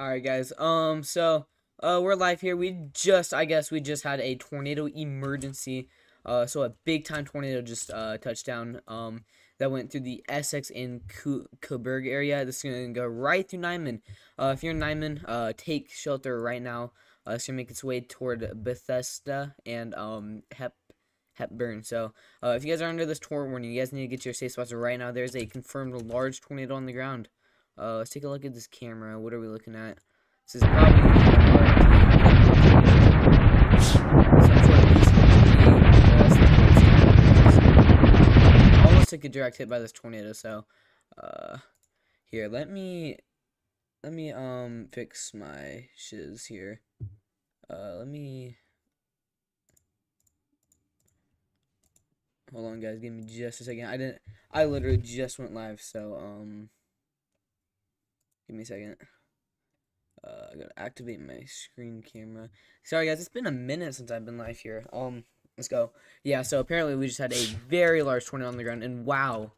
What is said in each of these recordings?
All right, guys. We're live here. I guess we just had a tornado emergency. So a big time tornado just touched down. That went through the Essex and Coburg area. This is gonna go right through Nyman. If you're in Nyman, take shelter right now. It's gonna make its way toward Bethesda and Hepburn. If you guys are under this tornado warning, you guys need to get to your safe spots right now. There's a confirmed large tornado on the ground. Let's take a look at this camera. What are we looking at? This is probably some sort of almost took a direct hit by this tornado. Uh, here, let me fix my shiz here. Let me hold on, guys. Give me just a second. I literally just went live, give me a second. I gotta activate my screen camera. Sorry, guys, it's been a minute since I've been live here. Let's go. Yeah, so apparently we just had a very large tornado on the ground, and wow,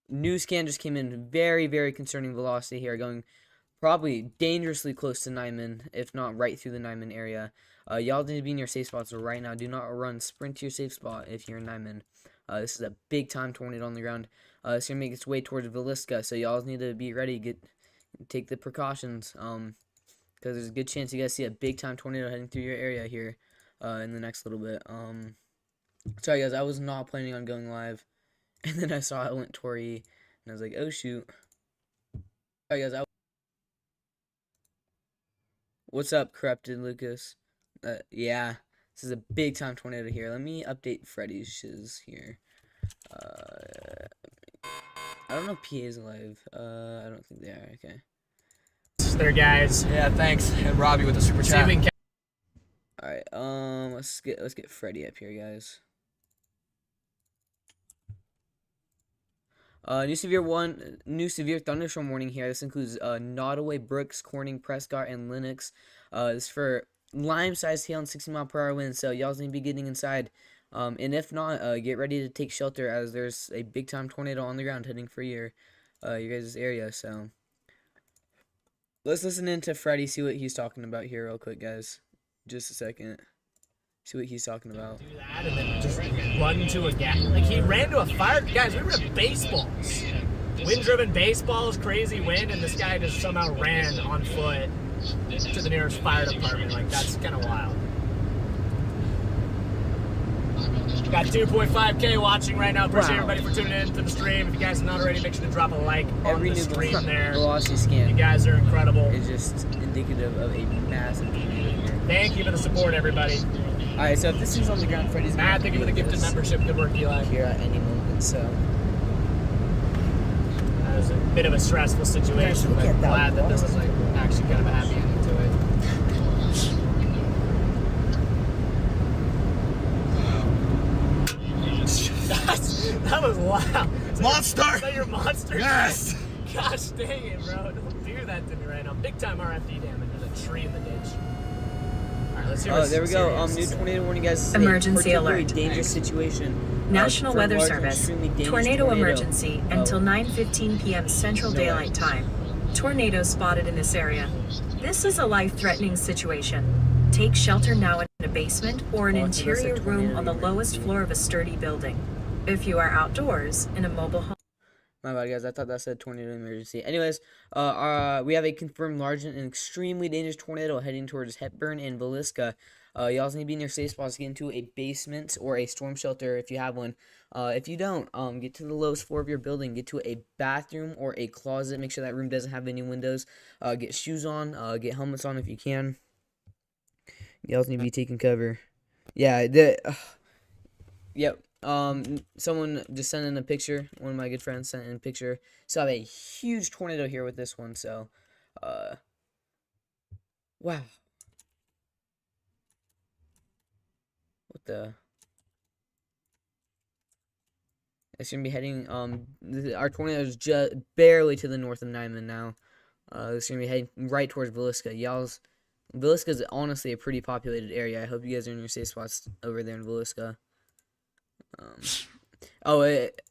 new scan just came in. Very, very concerning velocity here, going probably dangerously close to Nyman, if not right through the Nyman area. Y'all need to be in your safe spots right now. Do not run. Sprint to your safe spot if you're in Nyman. This is a big time tornado on the ground. It's gonna make its way towards Villisca, so y'all need to be ready. Take the precautions. Because there's a good chance you guys see a big time tornado heading through your area here in the next little bit. Sorry guys, I was not planning on going live, and then I saw it went Tori, and I was like, oh shoot. Sorry guys, what's up, Corrupted Lucas? Yeah, this is a big time tornado here. Let me update Freddy's shiz here. I don't know if PA is alive. I don't think they are. Okay. There, guys. Yeah, thanks. And Robbie with the super See if chat. we can. All right. Let's get Freddy up here, guys. New severe thunderstorm warning here. This includes Nottoway, Brooks, Corning, Prescott, and Lennox. This is for lime-sized hail and 60-mile-per-hour winds. So y'all need to be getting inside. And if not, get ready to take shelter as there's a big-time tornado on the ground heading for your guys' area. So let's listen into Freddy, see what he's talking about here real quick, guys. Just a second. See what he's talking about. Do that and then just run to a gap. Like, he ran to a fire. Guys, we were at baseballs. Wind-driven baseballs, crazy wind, and this guy just somehow ran on foot to the nearest fire department. Like, that's kind of wild. Got 2.5K watching right now. Appreciate everybody for tuning in to the stream. If you guys are not already, make sure to drop a like on the stream there. Velocity scan. You guys are incredible. It's just indicative of a massive tornado here. Thank you for the support, everybody. Alright, so if this thing's on the ground, Freddy's Matt, thank you for the gifted membership. Good work, Eli. here at any moment, so. That was a bit of a stressful situation, but I'm glad that this is like actually kind of a happy ending to it. That was loud. Monster! Is that your monster? Yes! Gosh dang it, bro. Don't do that to me right now. Big time RFD damage. There's a tree in the ditch. Alright, let's hear Oh, there we go. New tornado warning, guys. This is Emergency a particularly alert. dangerous situation. National For Weather large and Service, extremely dangerous tornado emergency until Oh. 9:15 p.m. Central No way. Daylight Time. Tornado spotted in this area. This is a life-threatening situation. Take shelter now in a basement or an Oh, so that's a interior room tornado on the lowest emergency. floor of a sturdy building. If you are outdoors, in a mobile home. My bad, guys. I thought that said tornado emergency. Anyways, we have a confirmed large and extremely dangerous tornado heading towards Hepburn and Villisca. Y'all need to be in your safe spots. Get into a basement or a storm shelter if you have one. If you don't, get to the lowest floor of your building. Get to a bathroom or a closet. Make sure that room doesn't have any windows. Get shoes on. Get helmets on if you can. Y'all need to be taking cover. Yeah. Yep. Someone just sent in a picture. One of my good friends sent in a picture. So I have a huge tornado here with this one. So, wow. What the? It's gonna be heading. Our tornado is just barely to the north of Nyman now. It's gonna be heading right towards Villisca. Villisca is honestly a pretty populated area. I hope you guys are in your safe spots over there in Villisca.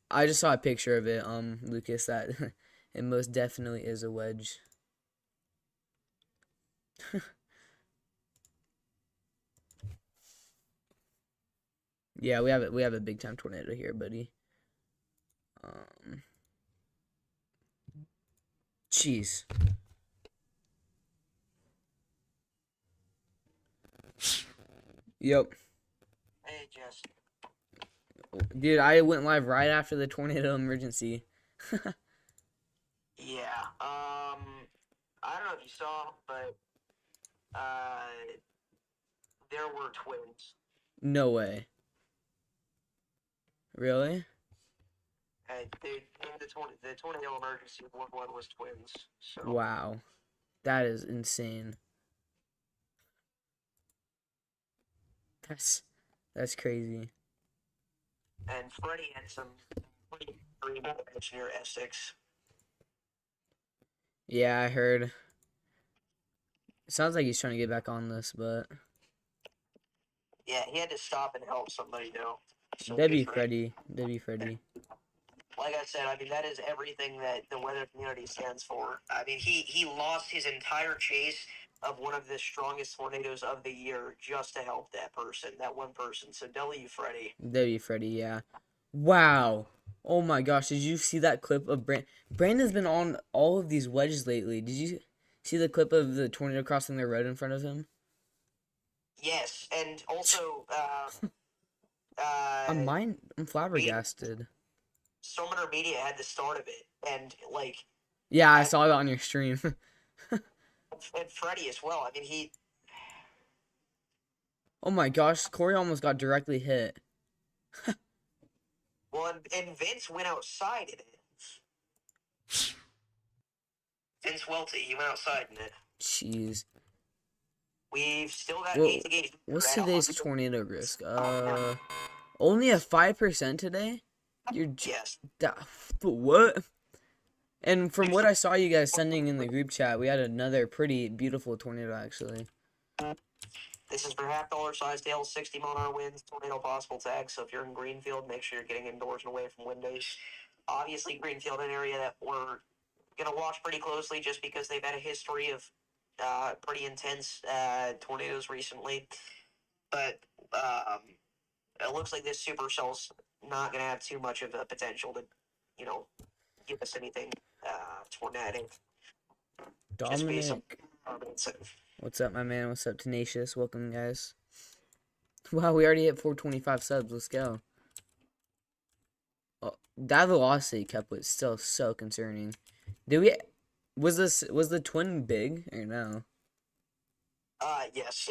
I just saw a picture of it, Lucas, that it most definitely is a wedge. Yeah, we have a big time tornado here, buddy. Um, Jeez. Yep. Hey, Jess. Dude, I went live right after the tornado emergency. Yeah. I don't know if you saw, but there were twins. No way. Really? The tornado emergency one was twins. So. Wow. That is insane. That's crazy. And Freddie had some pretty extreme damage near Essex. Yeah, I heard. It sounds like he's trying to get back on this, but Yeah, he had to stop and help somebody though. So Debbie good for him. Freddy. Like I said, I mean that is everything that the weather community stands for. I mean he lost his entire chase of one of the strongest tornadoes of the year just to help that person, that one person. So W Freddie. Debbie Freddy, yeah. Wow. Oh my gosh, did you see that clip of Brandon's been on all of these wedges lately. Did you see the clip of the tornado crossing the road in front of him? Yes, and also I'm flabbergasted. Summoner Media had the start of it, and like Yeah, I saw that on your stream. and Freddie as well. I mean he. Oh my gosh, Corey almost got directly hit. Well, and Vince went outside in it. Vince Welty, he went outside in it. Jeez. We've still got Well, 8 to gauge. what's today's tornado risk? Only a 5% today? Yes. What? And from what I saw you guys sending in the group chat, we had another pretty beautiful tornado actually. This is for $half size hail, 60-mile-an-hour winds, tornado possible tag. So if you're in Greenfield, make sure you're getting indoors and away from windows. Obviously, Greenfield, an area that we're going to watch pretty closely just because they've had a history of pretty intense tornadoes recently. But it looks like this supercell's not going to have too much of a potential to, give us anything tornadic. Dominic. What's up, my man? What's up, Tenacious? Welcome, guys. Wow, we already hit 425 subs. Let's go. Oh, that velocity cap was still so concerning. Was the twin big or no? Yes.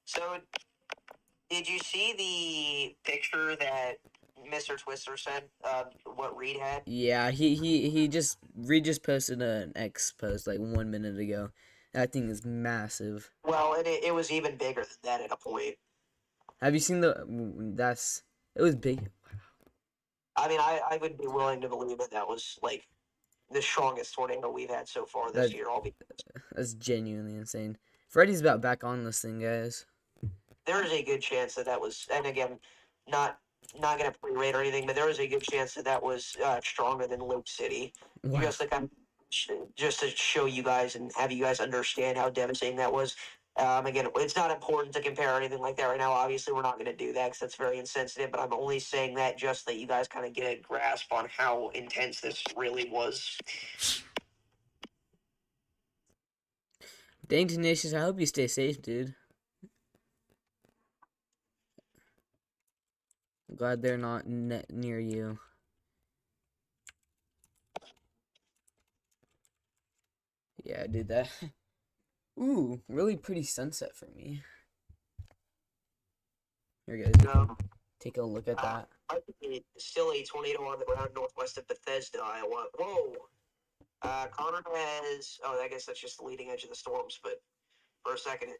So, did you see the picture that Mr. Twister sent? What Reed had? Yeah, Reed just posted an X post like 1 minute ago. That thing is massive. Well, and it was even bigger than that at a point. Have you seen it was big. I mean, I would be willing to believe that was like the strongest tornado we've had so far this year. That's genuinely insane. Freddy's about back on this thing, guys. There is a good chance that was, and again, not gonna pre-rate or anything, but there is a good chance that was stronger than Lake City. Wow. Just to show you guys and have you guys understand how devastating that was. Again, it's not important to compare or anything like that right now. Obviously, we're not going to do that because that's very insensitive. But I'm only saying that just that you guys kind of get a grasp on how intense this really was. Dang, Tenacious, I hope you stay safe, dude. I'm glad they're not near you. Yeah, dude, that... Ooh, really pretty sunset for me. Here, guys. Take a look at that. Still a tornado on the ground northwest of Bethesda, Iowa. Whoa! Connor has... Oh, I guess that's just the leading edge of the storms, but for a second,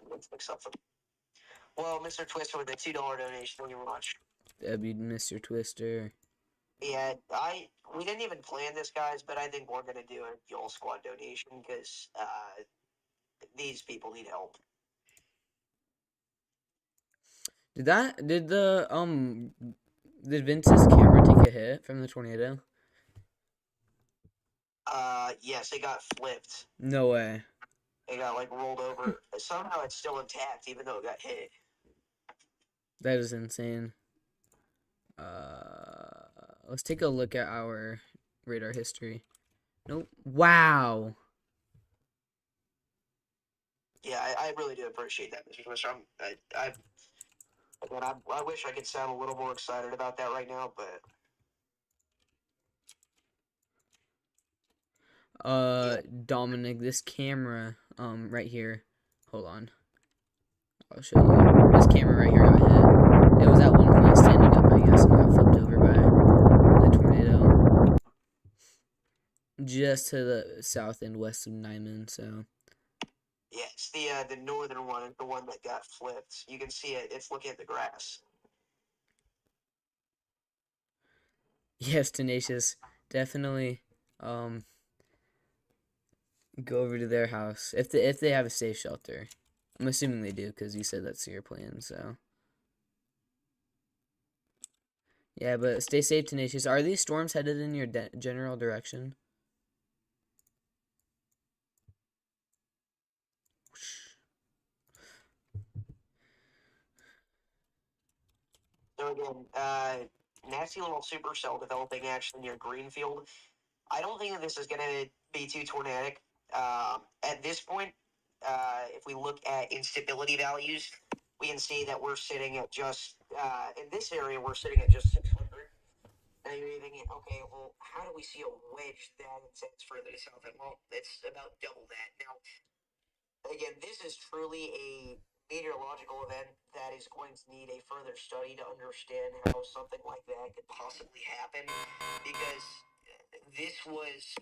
let's mix up. Well, Mr. Twister with a $2 donation. Thank you very much. Mr. Twister. Yeah, we didn't even plan this, guys, but I think we're gonna do a Yule Squad donation because these people need help. Did Vince's camera take a hit from the tornado? Yes, it got flipped. No way. It got like rolled over. Somehow it's still intact, even though it got hit. That is insane. Let's take a look at our radar history. Nope. Wow. Yeah, I really do appreciate that, Mr. Twister. Again, I wish I could sound a little more excited about that right now, but Dominic, this camera, right here. Hold on. I'll show you. This camera right here got hit. It was at one point standing up, I guess, and got flipped over by the tornado. Just to the south and west of Nyman, so. yeah, it's the northern one, the one that got flipped. You can see it. It's looking at the grass. Yes, Tenacious. Definitely, go over to their house. If they have a safe shelter. I'm assuming they do, because you said that's your plan, so. Yeah, but stay safe, Tenacious. Are these storms headed in your general direction? So again, nasty little supercell developing actually near Greenfield. I don't think that this is going to be too tornadic. At this point, if we look at instability values, we can see that we're sitting at just, in this area, we're sitting at just 600. Now you're thinking, okay, well, how do we see a wedge that intense further south? And well, it's about double that. Now, again, this is truly a meteorological event that is going to need a further study to understand how something like that could possibly happen, because this was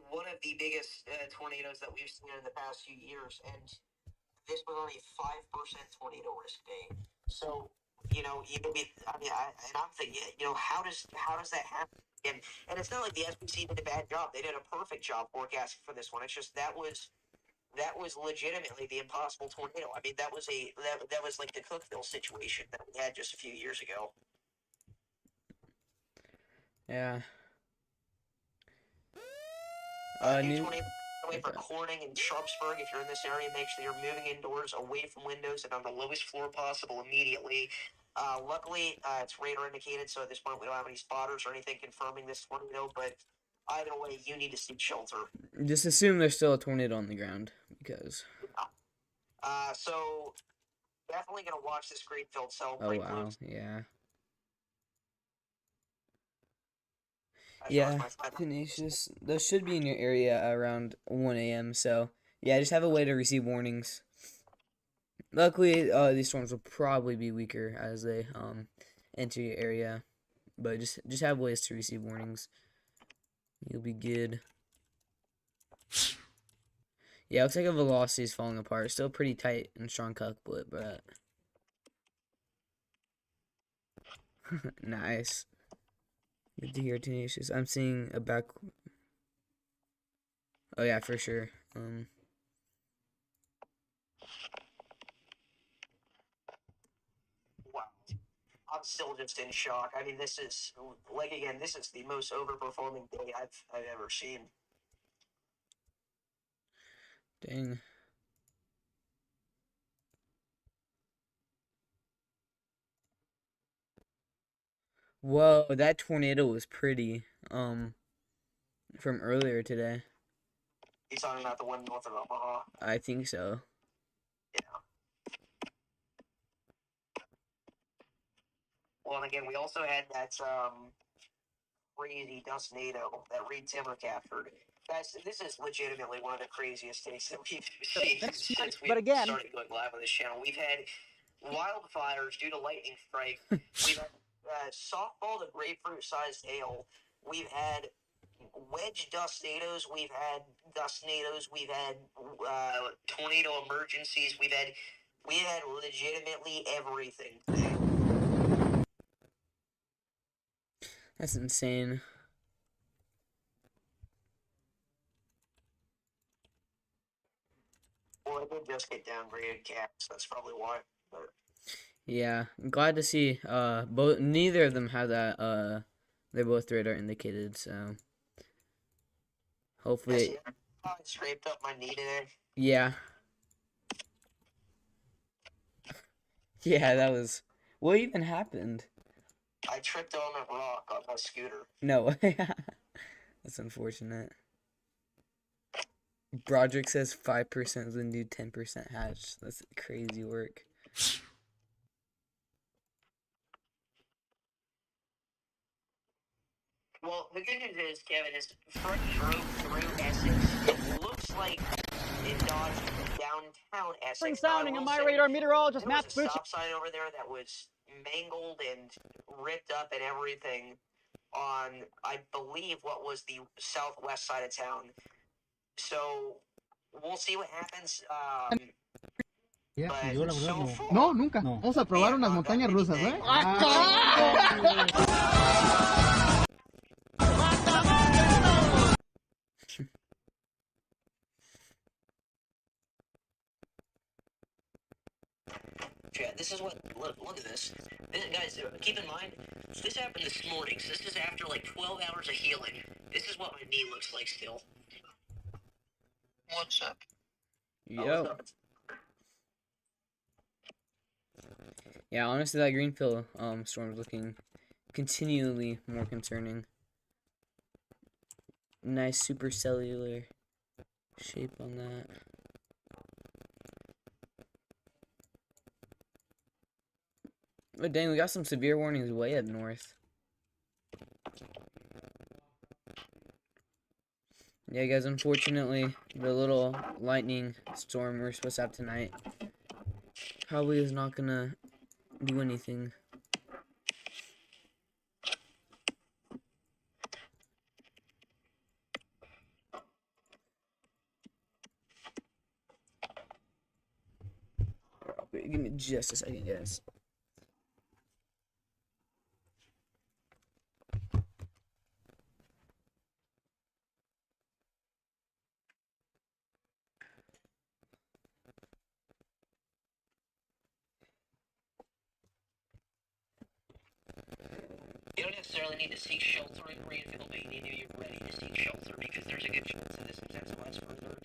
one of the biggest tornadoes that we've seen in the past few years, and this was only 5% tornado risk day. So, and I'm thinking, how does that happen? And it's not like the SPC did a bad job; they did a perfect job forecasting for this one. It's just that was legitimately the impossible tornado. I mean, that was that was like the Cookville situation that we had just a few years ago. Yeah. New tornado away for Corning and Sharpsburg. If you're in this area, make sure you're moving indoors, away from windows, and on the lowest floor possible immediately. Luckily, it's radar indicated, so at this point we don't have any spotters or anything confirming this tornado. But either way, you need to seek shelter. Just assume there's still a tornado on the ground, because. So definitely gonna watch this Greenfield cell. Oh wow, yeah. As Yeah, far as my Tenacious. Those should be in your area around 1 a.m. So yeah, just have a way to receive warnings. Luckily, these storms will probably be weaker as they enter your area, but just have ways to receive warnings. You'll be good. Yeah, looks like a velocity is falling apart. Still pretty tight and strong cuck split, but nice. Good to hear, Tenacious. I'm seeing a back. Oh yeah, for sure. Wow. I'm still just in shock. I mean, this is this is the most overperforming day I've ever seen. Dang. Whoa, that tornado was pretty. From earlier today. You talking about the one north of Omaha? I think so. Yeah. Well, and again, we also had that crazy dustnado that Reed Timmer captured. Guys, this is legitimately one of the craziest days that we've seen since we started going live on this channel. We've had wildfires due to lightning strike. We've had softball to grapefruit-sized hail. We've had wedge dustnados. We've had dustnados. We've had tornado emergencies. We've had legitimately everything. That's insane. Well, it did just get downgraded caps. That's probably why. But Yeah, I'm glad to see. Neither of them have that. They're both radar indicated, so Hopefully, I scraped up my knee today. yeah. Yeah, that was... What even happened? I tripped on a rock on my scooter. No. That's unfortunate. Broderick says 5% of the new 10% hatch. That's crazy work. Well, the good news is, Kevin, is Freddie drove through Essex. It looks like it dodged downtown Essex. Spring sounding Now, I on will my say, radar meteorologist there was Matt a Bucci. stop sign over there that was mangled and ripped up and everything on, I believe, what was the southwest side of town. So, we'll see what happens. Yo la verdad So no. far, No, nunca. no. Vamos a probar Yeah, unas no, montañas that would be rusas, ¿eh? big. Yeah, this is what, look at this. Guys, keep in mind, this happened this morning, so this is after like 12 hours of healing. This is what my knee looks like still. What's up? Yo. Yeah, honestly, that Greenfield storm is looking continually more concerning. Nice supercellular shape on that. But dang, we got some severe warnings way up north. Yeah, guys, unfortunately, the little lightning storm we're supposed to have tonight probably is not gonna do anything. Wait, give me just a second, guys. You don't necessarily need to seek shelter in Greenfield, but you need to be ready to seek shelter because there's a good chance that this intensifies further.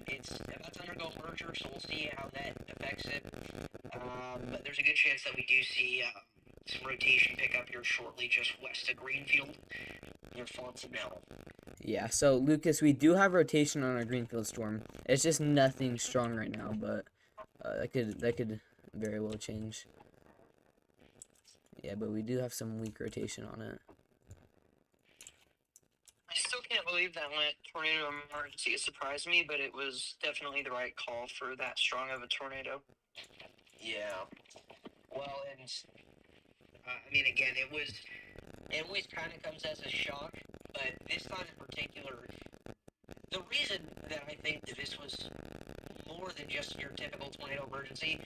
It's about to undergo merger, so we'll see how that affects it. But there's a good chance that we do see some rotation pick up here shortly, just west of Greenfield near Fontanelle. Yeah, so Lucas, we do have rotation on our Greenfield storm. It's just nothing strong right now, but that could very well change. Yeah, but we do have some weak rotation on it. I still can't believe that went tornado emergency. It surprised me, but it was definitely the right call for that strong of a tornado. Yeah. Well, and I mean, again, it always kind of comes as a shock, but this time in particular, the reason that I think that this was more than just your typical tornado emergency,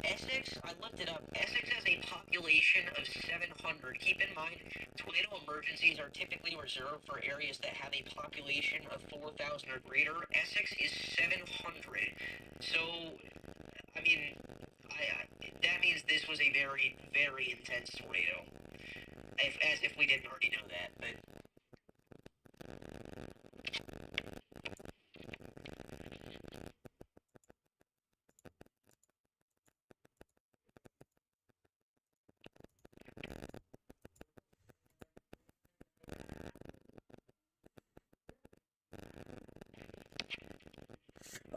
Essex, I looked it up, Essex has a population of 700. Keep in mind, tornado emergencies are typically reserved for areas that have a population of 4,000 or greater. Essex is 700. So, I mean, that means this was a very, very intense tornado. As if we didn't already know that, but...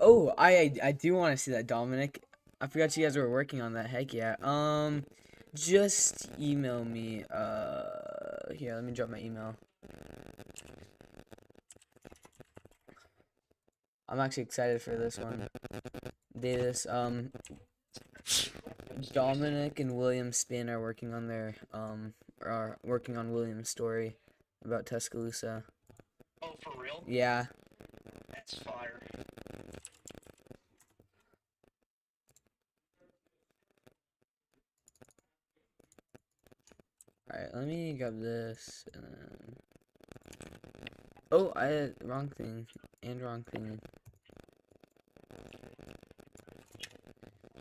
Oh, I do want to see that, Dominic. I forgot you guys were working on that. Heck yeah. Just email me. Here, let me drop my email. I'm actually excited for this one. Davis, Dominic and William Spin are working on William's story about Tuscaloosa. Oh, for real? Yeah. That's fire. Alright, let me grab this and then... Oh, I had wrong thing. Wrong thing.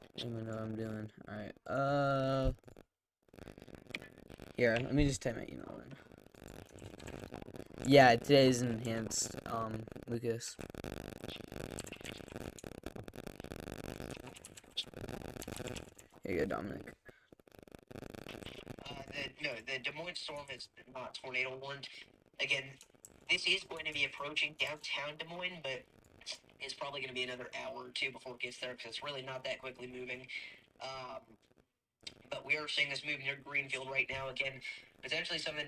I don't even know what I'm doing. Alright, Here, let me just type my email in. Yeah, today's enhanced, Lucas. Here you go, Dominic. The Des Moines storm is not tornado warned. Again, this is going to be approaching downtown Des Moines, but it's probably going to be another hour or two before it gets there because it's really not that quickly moving. But we are seeing this move near Greenfield right now. Again, potentially something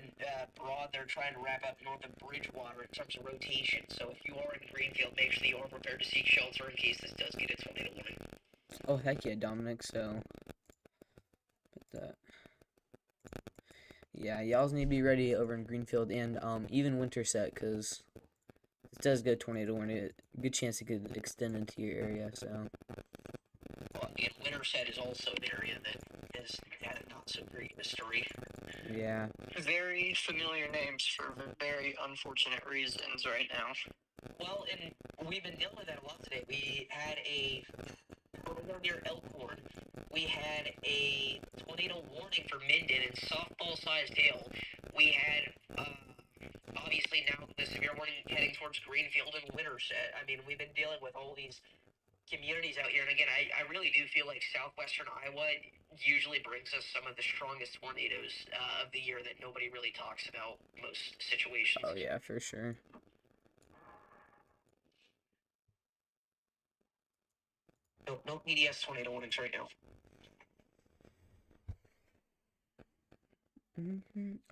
broad they're trying to wrap up north of Bridgewater in terms of rotation. So if you are in Greenfield, make sure that you are prepared to seek shelter in case this does get a tornado warning. Oh, heck yeah, Dominic, so... Put that... Yeah, y'all need to be ready over in Greenfield and, even Winterset, because it does go tornado warning. Good chance it could extend into your area, so... Well, and Winterset is also an area that has had a not so great history. Yeah. Very familiar names for very unfortunate reasons right now. Well, and we've been dealing with that a lot today. We had near Elkhorn, we had a tornado warning for Minden and softball-sized hail. We had, obviously now the severe warning heading towards Greenfield and Winterset. I mean, we've been dealing with all these communities out here, and again, I really do feel like southwestern Iowa usually brings us some of the strongest tornadoes of the year that nobody really talks about most situations. Oh, yeah, for sure. No PDS tornado warnings right now.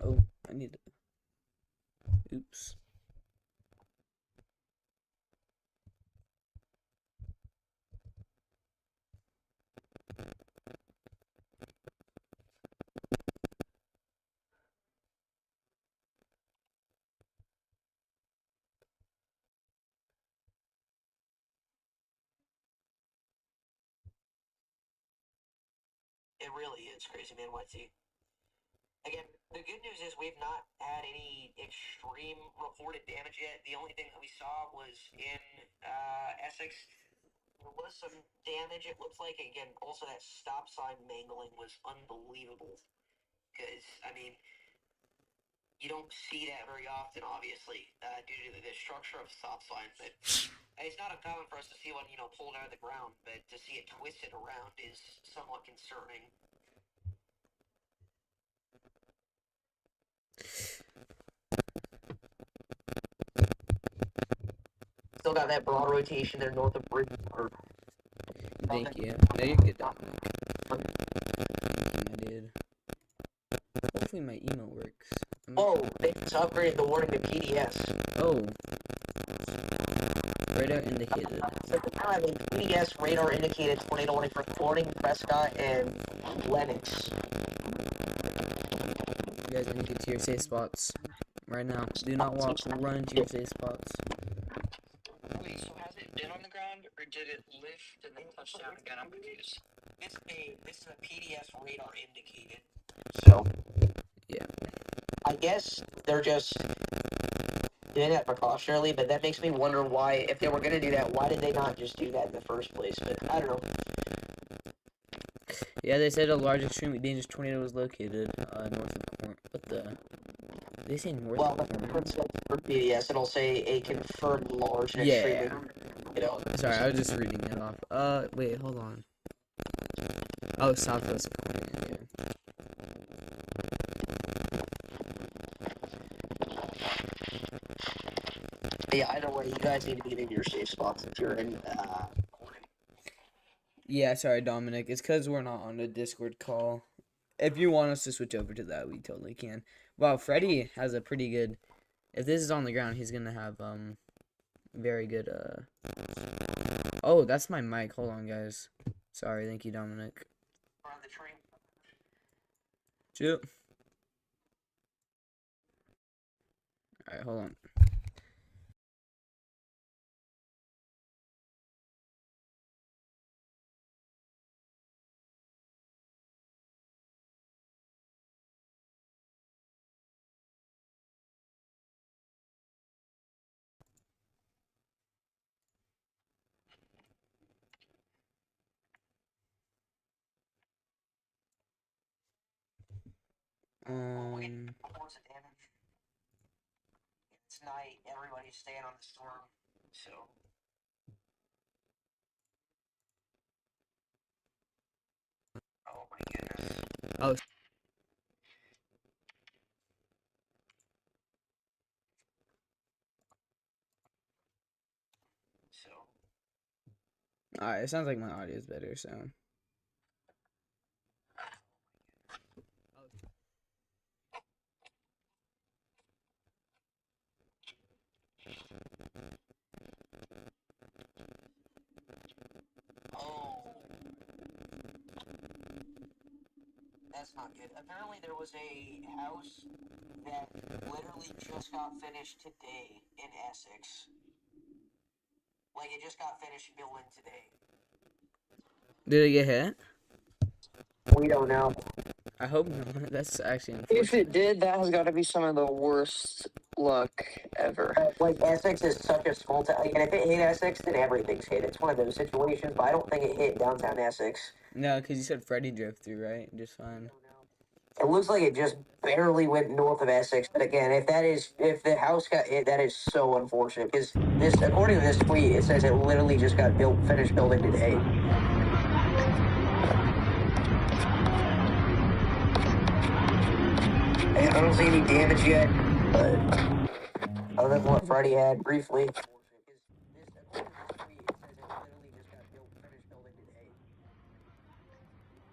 Oh, I need to... Oops. It really is crazy, man. Again, the good news is we've not had any extreme reported damage yet. The only thing that we saw was in Essex. There was some damage, it looks like. Again, also that stop sign mangling was unbelievable. Because, I mean, you don't see that very often, obviously, due to the structure of stop signs. But it's not uncommon for us to see one, pulled out of the ground. But to see it twisted around is somewhat concerning. Still got that broad rotation there north of Bridgewater. Thank you. No, you're good, Dominic. I did. Hopefully my email works. Oh, they just upgraded the warning to PDS. Oh. Radar indicated. So now I mean, PDS radar indicated tornado warning for Corning, Prescott, and Lennox. You guys need to get to your safe spots right now. Do not walk, run into your safe spots. Wait, so has it been on the ground, or did it lift and then touch down again? I'm confused. This is a PDS radar indicated. So, yeah. I guess they're just doing that precautionarily, but that makes me wonder why, if they were going to do that, why did they not just do that in the first place? But I don't know. Yeah, they said a large extremely dangerous tornado was located north of Corn. What the? Did they say north Well, of Corn? for PDS, it'll say a confirmed large and extremely, Sorry, I was just reading it off. Wait, hold on. Oh, southwest Corn. Yeah. Yeah, either way, you guys need to be in your safe spots if you're in, Yeah, sorry, Dominic. It's because we're not on the Discord call. If you want us to switch over to that, we totally can. Wow, Freddy has a pretty good... If this is on the ground, he's gonna have, very good, Oh, that's my mic. Hold on, guys. Sorry, thank you, Dominic. on the train. Shoot. Alright, hold on. Reports of damage. last night, everybody's staying on the storm. So. Oh my goodness. Oh. So. Alright, it sounds like my audio is better, so. Oh. That's not good. Apparently there was a house that literally just got finished today in Essex. Like, it just got finished building today. Did it get hit? We don't know. I hope not. That's actually If unfortunate. it did, that has got to be some of the worst luck ever. Like, Essex is such a small town. Like, and if it hit Essex, then everything's hit. It's one of those situations, but I don't think it hit downtown Essex. No, because you said Freddy drove through, right? Just fine. It looks like it just barely went north of Essex. But again, if the house got hit, that is so unfortunate. Because according to this tweet, it says it literally just got finished building today. And I don't see any damage yet, but other than what Freddy had briefly.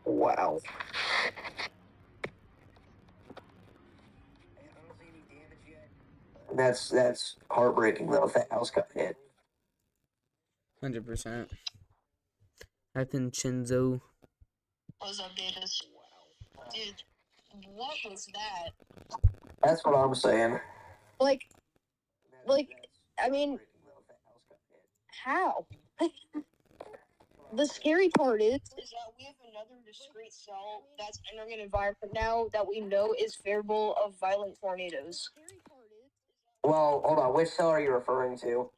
Wow. That's heartbreaking though if that house got hit. 100%. Hyphen Chinzo. What's up, Davis? Dude, what was that? That's what I'm saying. Like, I mean, how? The scary part is that we have another discrete cell that's entering an environment now that we know is favorable of violent tornadoes. Well, hold on. Which cell are you referring to?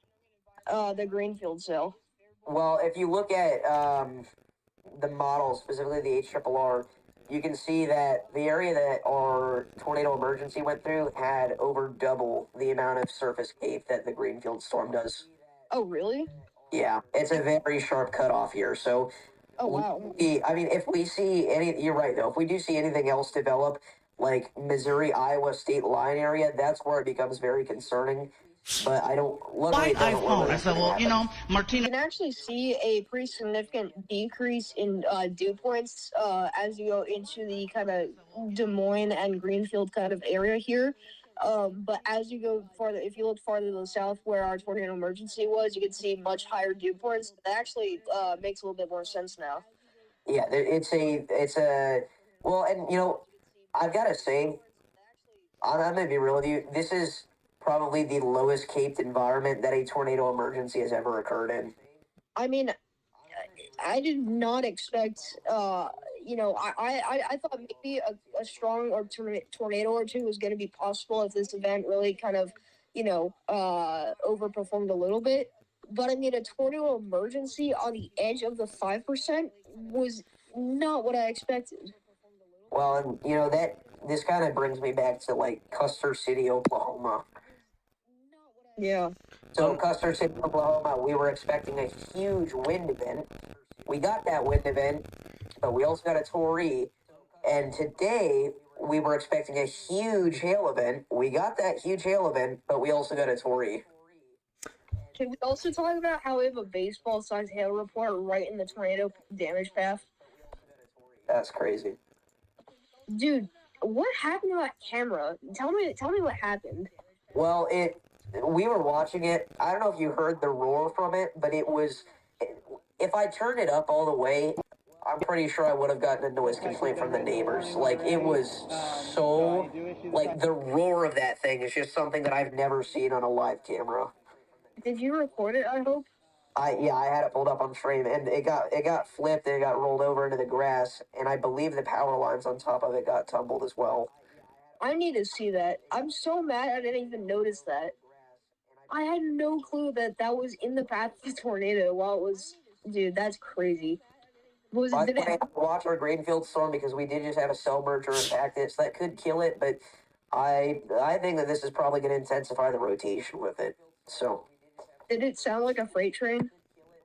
The Greenfield cell. Well, if you look at the model, specifically the HRRR, you can see that the area that our tornado emergency went through had over double the amount of surface cape that the Greenfield storm does. Oh, really? Yeah, it's a very sharp cutoff here. So, Oh, wow. I mean, if we see you're right though. If we do see anything else develop, like Missouri-Iowa state line area, that's where it becomes very concerning. But I don't. Why iPhone? I said, well, you know, Martina. You can actually see a pretty significant decrease in dew points as you go into the kind of Des Moines and Greenfield kind of area here. But as you go farther, if you look farther to the south where our tornado emergency was, you can see much higher dew points. That actually makes a little bit more sense now. Yeah, it's a well, and you know, I've got to say, I'm gonna be real with you. This is probably the lowest caped environment that a tornado emergency has ever occurred in. I mean, I did not expect, you know, I thought maybe a strong or tornado or two was going to be possible if this event really kind of, you know, overperformed a little bit. But I mean, a tornado emergency on the edge of the 5% was not what I expected. Well, and you know this kind of brings me back to like Custer City, Oklahoma. Yeah. So Custer City, Oklahoma, we were expecting a huge wind event. We got that wind event, but we also got a Torrey. And today we were expecting a huge hail event. We got that huge hail event, but we also got a Torrey. Can we also talk about how we have a baseball-sized hail report right in the tornado damage path? That's crazy. Dude, what happened to that camera? Tell me what happened. Well, we were watching it. I don't know if you heard the roar from it, but it was. If I turned it up all the way, I'm pretty sure I would have gotten a noise complaint from the neighbors. Like, it was so. Like, the roar of that thing is just something that I've never seen on a live camera. Did you record it, I hope? I had it pulled up on stream, and it got flipped and it got rolled over into the grass, and I believe the power lines on top of it got tumbled as well. I need to see that. I'm so mad I didn't even notice that. I had no clue that was in the path of the tornado while it was... Dude, that's crazy. By the way, watch our Greenfield storm because we did just have a cell merger impact it, so that could kill it, but I think that this is probably going to intensify the rotation with it. So Did it sound like a freight train?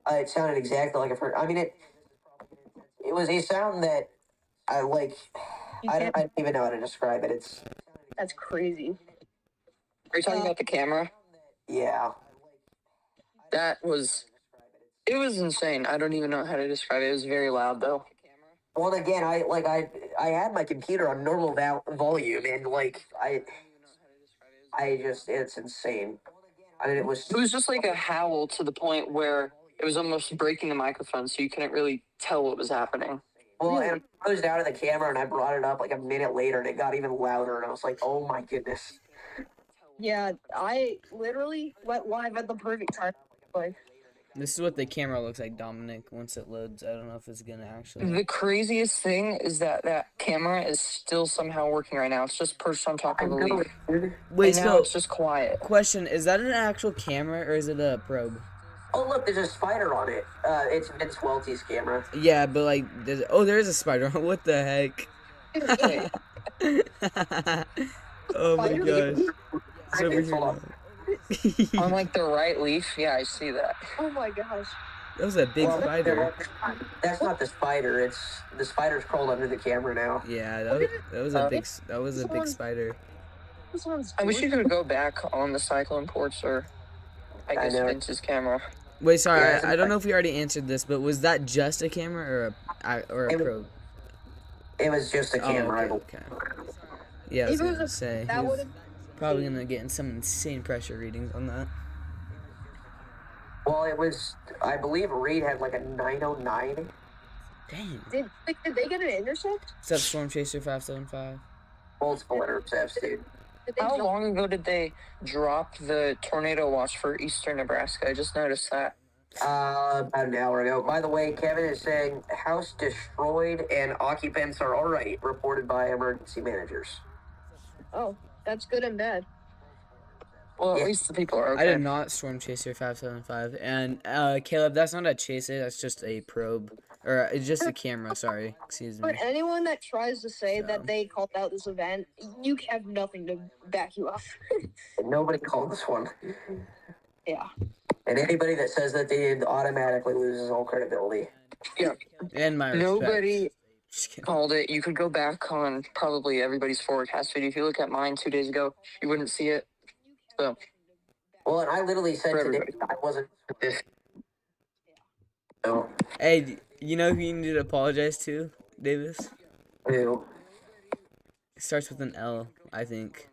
it sounded exactly like a freight. I mean, it was a sound that I like. I don't even know how to describe it. That's crazy. Are you talking about the camera? Yeah. It was insane. I don't even know how to describe it. It was very loud though. Well, and again, I had my computer on normal volume, and it's insane. I mean, It was just like a howl to the point where it was almost breaking the microphone, so you couldn't really tell what was happening. well, and I closed out of the camera, and I brought it up like a minute later, and it got even louder, and I was like, oh my goodness. Yeah, I literally went live at the perfect time. Like, This is what the camera looks like, Dominic, once it loads. I don't know if it's gonna actually. The craziest thing is that camera is still somehow working right now. It's just perched on top of the leaf. Wait, And now so it's just quiet. question: is that an actual camera or is it a probe? Oh, look, there's a spider on it. It's Vince Welty's camera. Yeah, but like, there is a spider. What the heck? Oh my gosh! It's over here now. On like the right leaf, yeah, I see that. oh my gosh. That was a big spider. That's not the spider. The spider's crawled under the camera now. Yeah, that was a big spider. This one's I wish you could go back on the cyclone ports or I guess know. Vince's camera. Wait, sorry, Yeah, I don't know if we already answered this, but was that just a camera or a It was- probe? It was just a Oh, camera. I okay, believe. okay. Yeah, I was If it was gonna a- say that he's would've- probably gonna get in some insane pressure readings on that. Well, it was. I believe Reed had like a 909. Dang. Did they get an intercept? What's up, Storm Chaser 575? Multiple intercepts, dude. Did they How jump- long ago did they drop the tornado watch for eastern Nebraska? I just noticed that. About an hour ago. By the way, Kevin is saying house destroyed and occupants are all right. Reported by emergency managers. Oh, that's good and bad. Well, Yeah. at least the people are okay. I did not Storm Chaser 575. And Caleb, that's not a chaser, that's just a probe. Or it's just a camera, sorry. Excuse For me. anyone that tries to say So- that they called out this event, you have nothing to back you up. And nobody called this one. Yeah. And anybody that says that they did automatically loses all credibility. And my respect. Nobody Just kidding. called it. You could go back on probably everybody's forecast video. If you look at mine 2 days ago, you wouldn't see it. So, Well, and I literally said For today everybody. I wasn't. No. Hey, you know who you need to apologize to, Davis? Ew. It starts with an L, I think.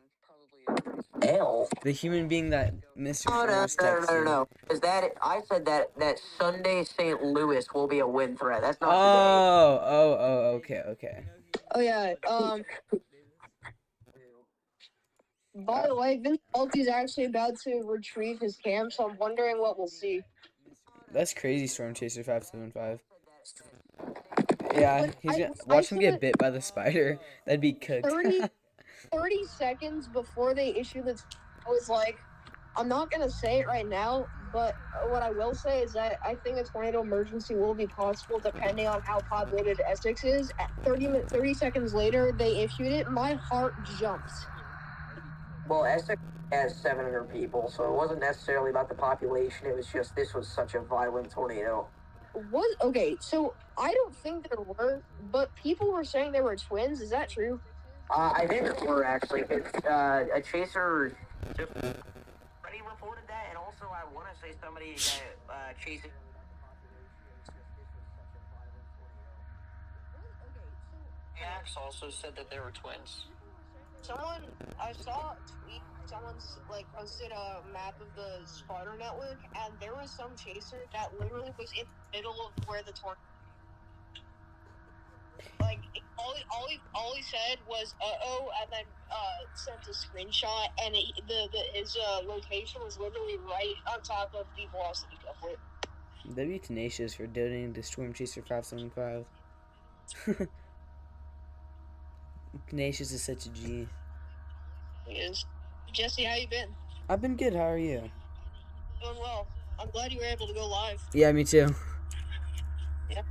L. The human being that Mr. Oh, no, Forrest no, no, no, texted. no. Is that it? I said that Sunday St. Louis will be a win threat. That's not today. Oh, okay. Oh yeah. By the way, Vince Welty's actually about to retrieve his cam, so I'm wondering what we'll see. That's crazy, Storm Chaser 575. Yeah, he's gonna I watch him get said- bit by the spider. That'd be cooked. 30 seconds before they issue the, I was like, I'm not gonna say it right now, but what I will say is that I think a tornado emergency will be possible depending on how populated Essex is. At 30 seconds later, they issued it. My heart jumped. Well, Essex has 700 people, so it wasn't necessarily about the population. It was just this was such a violent tornado. Okay, so I don't think there were, but people were saying there were twins. Is that true? I think there were actually. A chaser just already reported that, and also I want to say somebody chasing. Max also said that there were twins. I saw a tweet. Someone's like posted a map of the spotter network, and there was some chaser that literally was in the middle of where the tornado. Like all he said was "uh-oh," and then sent a screenshot, and his location was literally right on top of the velocity coupler. That'd be tenacious for donating to Storm Chaser 575. Tenacious is such a G. He is. Jesse, how you been? I've been good. How are you? Doing well. I'm glad you were able to go live. Yeah, me too. Yeah.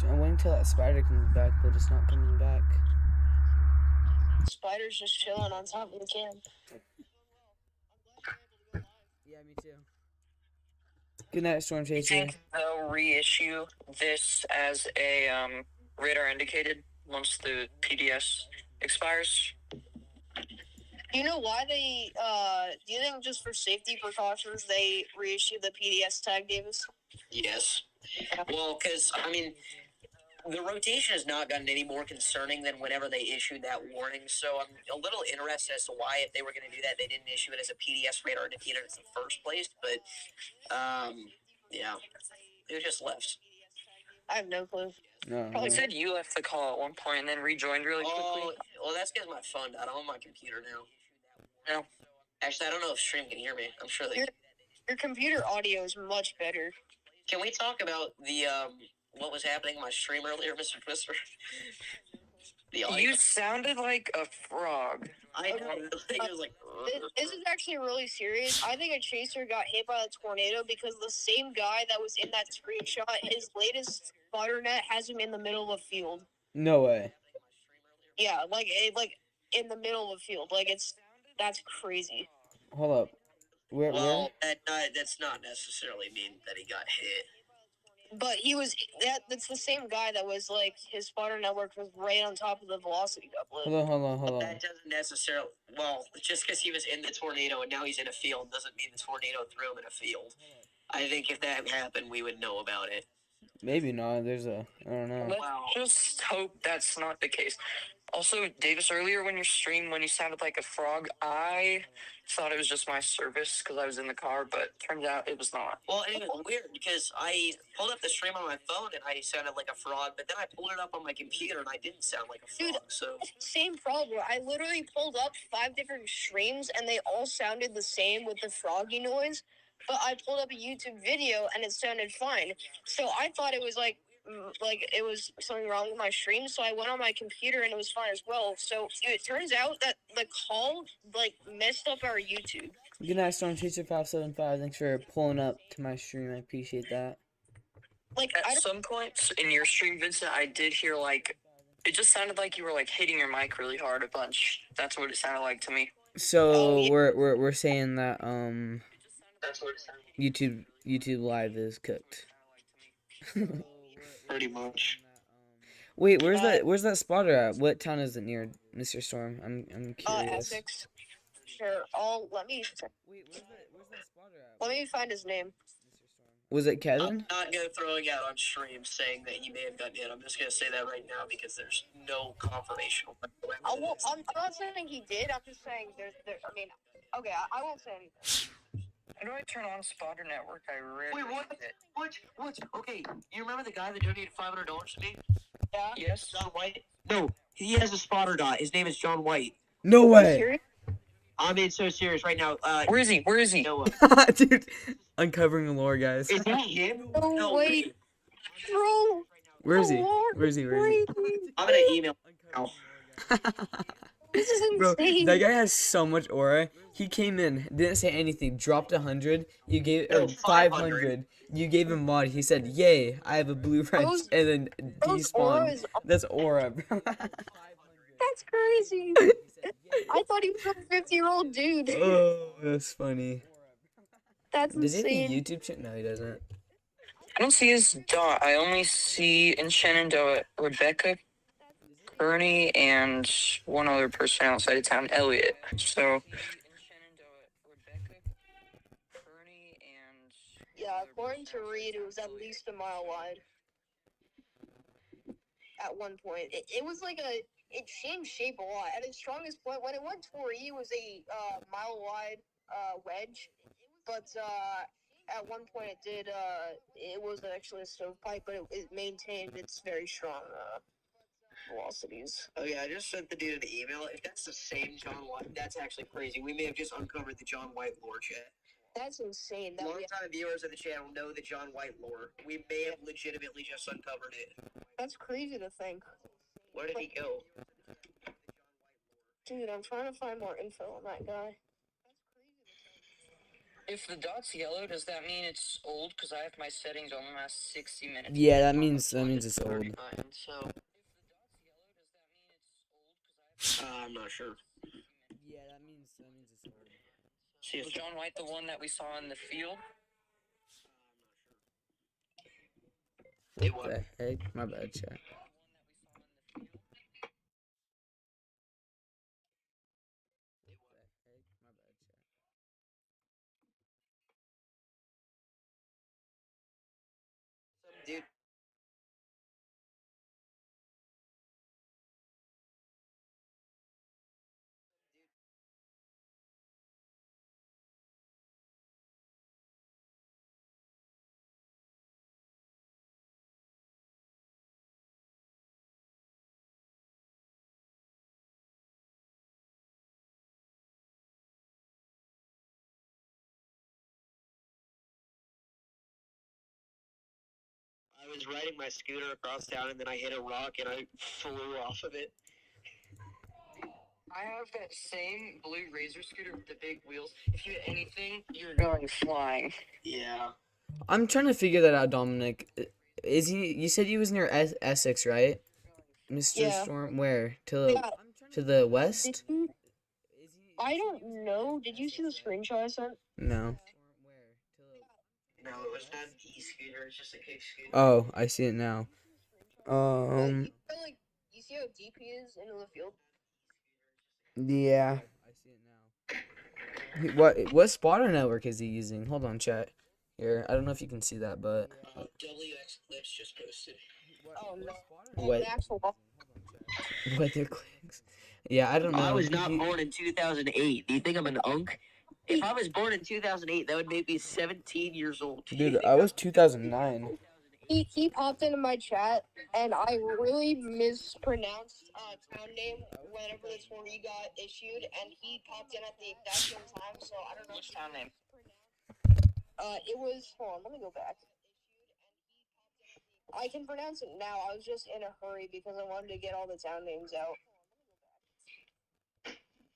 I'm waiting till that spider comes back, but it's not coming back. Spider's just chilling on top of the camp. Yeah, me too. Good night, Storm I Chaser. think they'll reissue this as a radar indicated once the PDS expires. Do you know why they, do you think just for safety precautions they reissued the PDS tag, Davis? Yes. Well, because, I mean, the rotation has not gotten any more concerning than whenever they issued that warning. So I'm a little interested as to why, if they were going to do that, they didn't issue it as a PDS radar indicator in the first place. But, yeah, it was just left. I have no clue. No, You said you left the call at one point and then rejoined really quickly. Oh, well, that's because my phone died. I'm on my computer now. No. Actually, I don't know if stream can hear me. I'm sure they can. Your computer audio is much better. Can we talk about the, what was happening in my stream earlier, Mr. Twister? The audio. You sounded like a frog. I know. It was like. This is actually really serious. I think a chaser got hit by a tornado because the same guy that was in that screenshot, his latest spotter net has him in the middle of a field. no way. Yeah, like in the middle of a field. That's crazy. Hold up. Where? Well, that's not necessarily mean that he got hit. But that's the same guy that was like his spotter network was right on top of the velocity doublet. Hold on. That doesn't necessarily. Well, just because he was in the tornado and now he's in a field doesn't mean the tornado threw him in a field. I think if that happened, we would know about it. Maybe not. I don't know. Let's just hope that's not the case. Also, Davis, earlier when you sounded like a frog, I thought it was just my service because I was in the car, but turns out it was not. Well, it was weird because I pulled up the stream on my phone and I sounded like a frog, but then I pulled it up on my computer and I didn't sound like a frog. So Same problem. I literally pulled up 5 different streams and they all sounded the same with the froggy noise. But I pulled up a YouTube video and it sounded fine. So I thought it was like it was something wrong with my stream. So I went on my computer and it was fine as well. So it turns out that the call messed up our YouTube. Good night, Storm Chaser 575. Thanks for pulling up to my stream. I appreciate that. At some points in your stream, Vincent, I did hear it just sounded like you were hitting your mic really hard a bunch. That's what it sounded like to me. So yeah. we're saying that That's what it sounded like. YouTube Live is cooked. pretty much. Wait, where's that spotter at? What town is it near, Mr. Storm? I'm curious. Essex. Sure. Let me Wait, where's that spotter at? let me find his name. Was it Kevin? I'm not going to throwing out on stream saying that he may have gotten hit. I'm just going to say that right now because there's no confirmation. I'm not saying he did. I'm just saying okay, I won't say anything. How do I turn on Spotter Network? I rarely Wait, what? hit it. What? Okay, you remember the guy that donated $500 to me? Yeah. Yes. John White? No, he has a spotter dot. His name is John White. No way. Serious? I'm being so serious right now. Where is he? Noah. Dude, uncovering the lore, guys. Is that him? No, wait. Bro. Where is he? Lord, Where is he? Where is he? I'm going to email now. This is Bro, insane. that guy has so much aura. He came in, didn't say anything, dropped 100. You gave or 500. You gave him mod. He said, "Yay, I have a blue wrench," Bro's- and then Bro's aura despawned. is- That's aura, bro. That's crazy. I thought he was a 50-year-old dude. Oh, that's funny. That's Does he have a insane. YouTube channel? No, he doesn't. I don't see his dot. I only see in Shenandoah Rebecca, Kearney, and one other person outside of town, Elliot. So. Yeah, according to Reed, it was at least a mile wide. At one point, it was it changed shape a lot. At its strongest point, when it went toward E, it was a mile wide wedge, but at one point it was actually a stovepipe, but it maintained its very strong velocities. Okay, I just sent the dude an email. If that's the same John White, that's actually crazy. We may have just uncovered the John White lore chat. That's insane. Long-time viewers of the channel know the John White lore. We may have legitimately just uncovered it. That's crazy to think. Where did he go? Dude, I'm trying to find more info on that guy. If the dot's yellow, does that mean it's old? Because I have my settings on the last 60 minutes. Yeah, that Pop up means to it's old. 39, so. I'm not sure. Yeah, that means it's old. See Was John White the one that we saw in the field? What the heck? My bad, chat. dude. I was riding my scooter across town and then I hit a rock and I flew off of it. I have that same blue Razor scooter with the big wheels. If you hit anything, you're going flying. Yeah. I'm trying to figure that out, Dominic. Is he? You said he was near Essex, right? Mr. Yeah. Storm, where? To Yeah. the west? I don't know. Did you see the screenshot I sent? No. No, it was not an e-scooter. It's just a kick scooter. Oh, I see it now. Like, you see how deep he is into the field? Yeah. What spotter network is he using? Hold on, chat. Here, I don't know if you can see that, but WX Clips just posted. Oh no. What? Weather clicks. Yeah, I don't know. I was not born in 2008. Do you think I'm an unk? If I was born in 2008, that would make me 17 years old. Dude, I was 2009. He popped into my chat, and I really mispronounced town name whenever this one got issued, and he popped in at the exact same time, so I don't know. Which town name? It was, hold on, let me go back. I can pronounce it now. I was just in a hurry because I wanted to get all the town names out.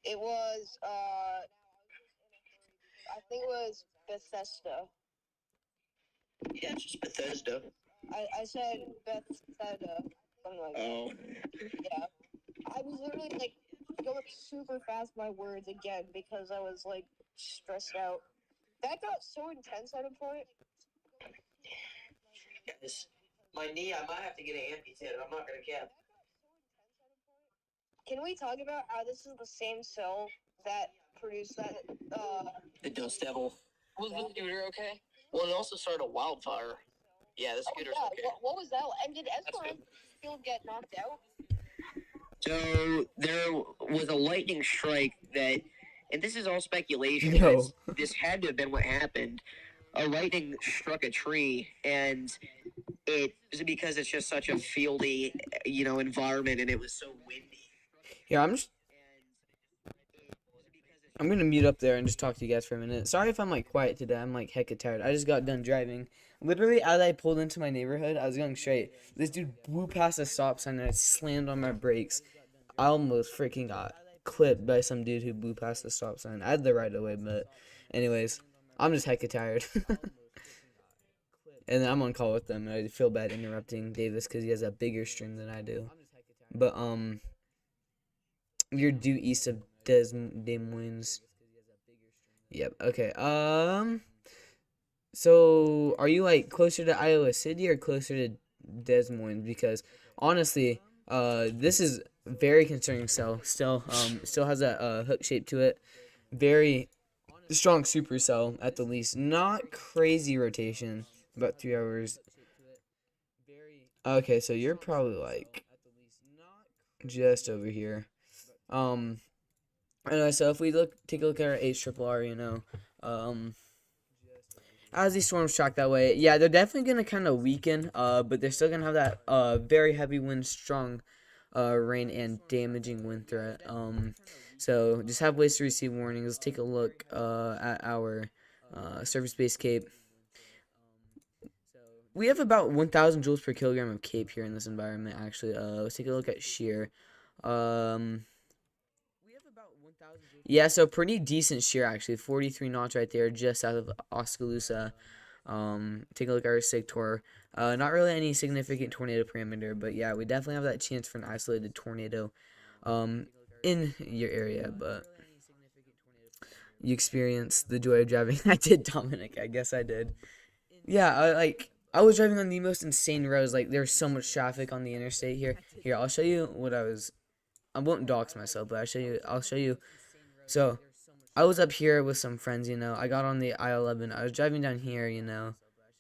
It was, I think it was Bethesda. Yeah, it's just Bethesda. I said Bethesda, something like that. Oh. Yeah. I was literally, like, going super fast my words again because I was, like, stressed out. That got so intense at a point. Guys, my knee, I might have to get it amputated. I'm not gonna cap. Can we talk about how this is the same cell that produced that, The Dust Devil. Was the scooter okay? Well, it also started a wildfire. Yeah, the scooter's okay. What was that? And did Esperanza Field get knocked out? So there was a lightning strike that, and this is all speculation. No. Guys, this had to have been what happened. A lightning struck a tree, and it was because it's just such a fieldy, environment, and it was so windy. Yeah, I'm gonna mute up there and just talk to you guys for a minute. Sorry if I'm like quiet today. I'm like hecka tired. I just got done driving. Literally, as I pulled into my neighborhood, I was going straight. This dude blew past a stop sign and I slammed on my brakes. I almost freaking got clipped by some dude who blew past the stop sign. I had the right of way, but anyways, I'm just hecka tired. And then I'm on call with them. And I feel bad interrupting Davis because he has a bigger stream than I do. But you're due east of Des Moines. Yep. Okay. So are you like closer to Iowa City or closer to Des Moines? Because honestly, this is very concerning cell. Still has that hook shape to it. Very strong supercell at the least. Not crazy rotation. About 3 hours. Okay, so you're probably like just over here. Anyway, so if we take a look at our HRRR, as these storms track that way, yeah, they're definitely gonna kind of weaken. But they're still gonna have that very heavy wind, strong rain, and damaging wind threat. So just have ways to receive warnings. Let's take a look at our surface-based CAPE. We have about 1,000 joules per kilogram of CAPE here in this environment, actually. Let's take a look at shear. Yeah, Yeah, so pretty decent shear actually. 43 knots right there, just south of Oskaloosa. Take a look at our SIG tour. Not really any significant tornado parameter, but yeah, we definitely have that chance for an isolated tornado in your area. But you experienced the joy of driving. I did, Dominic. I guess I did. Yeah, I was driving on the most insane roads. Like there's so much traffic on the interstate here. Here, I'll show you what I was. I won't dox myself, but I'll show you. So I was up here with some friends, I got on the I-11. I was driving down here,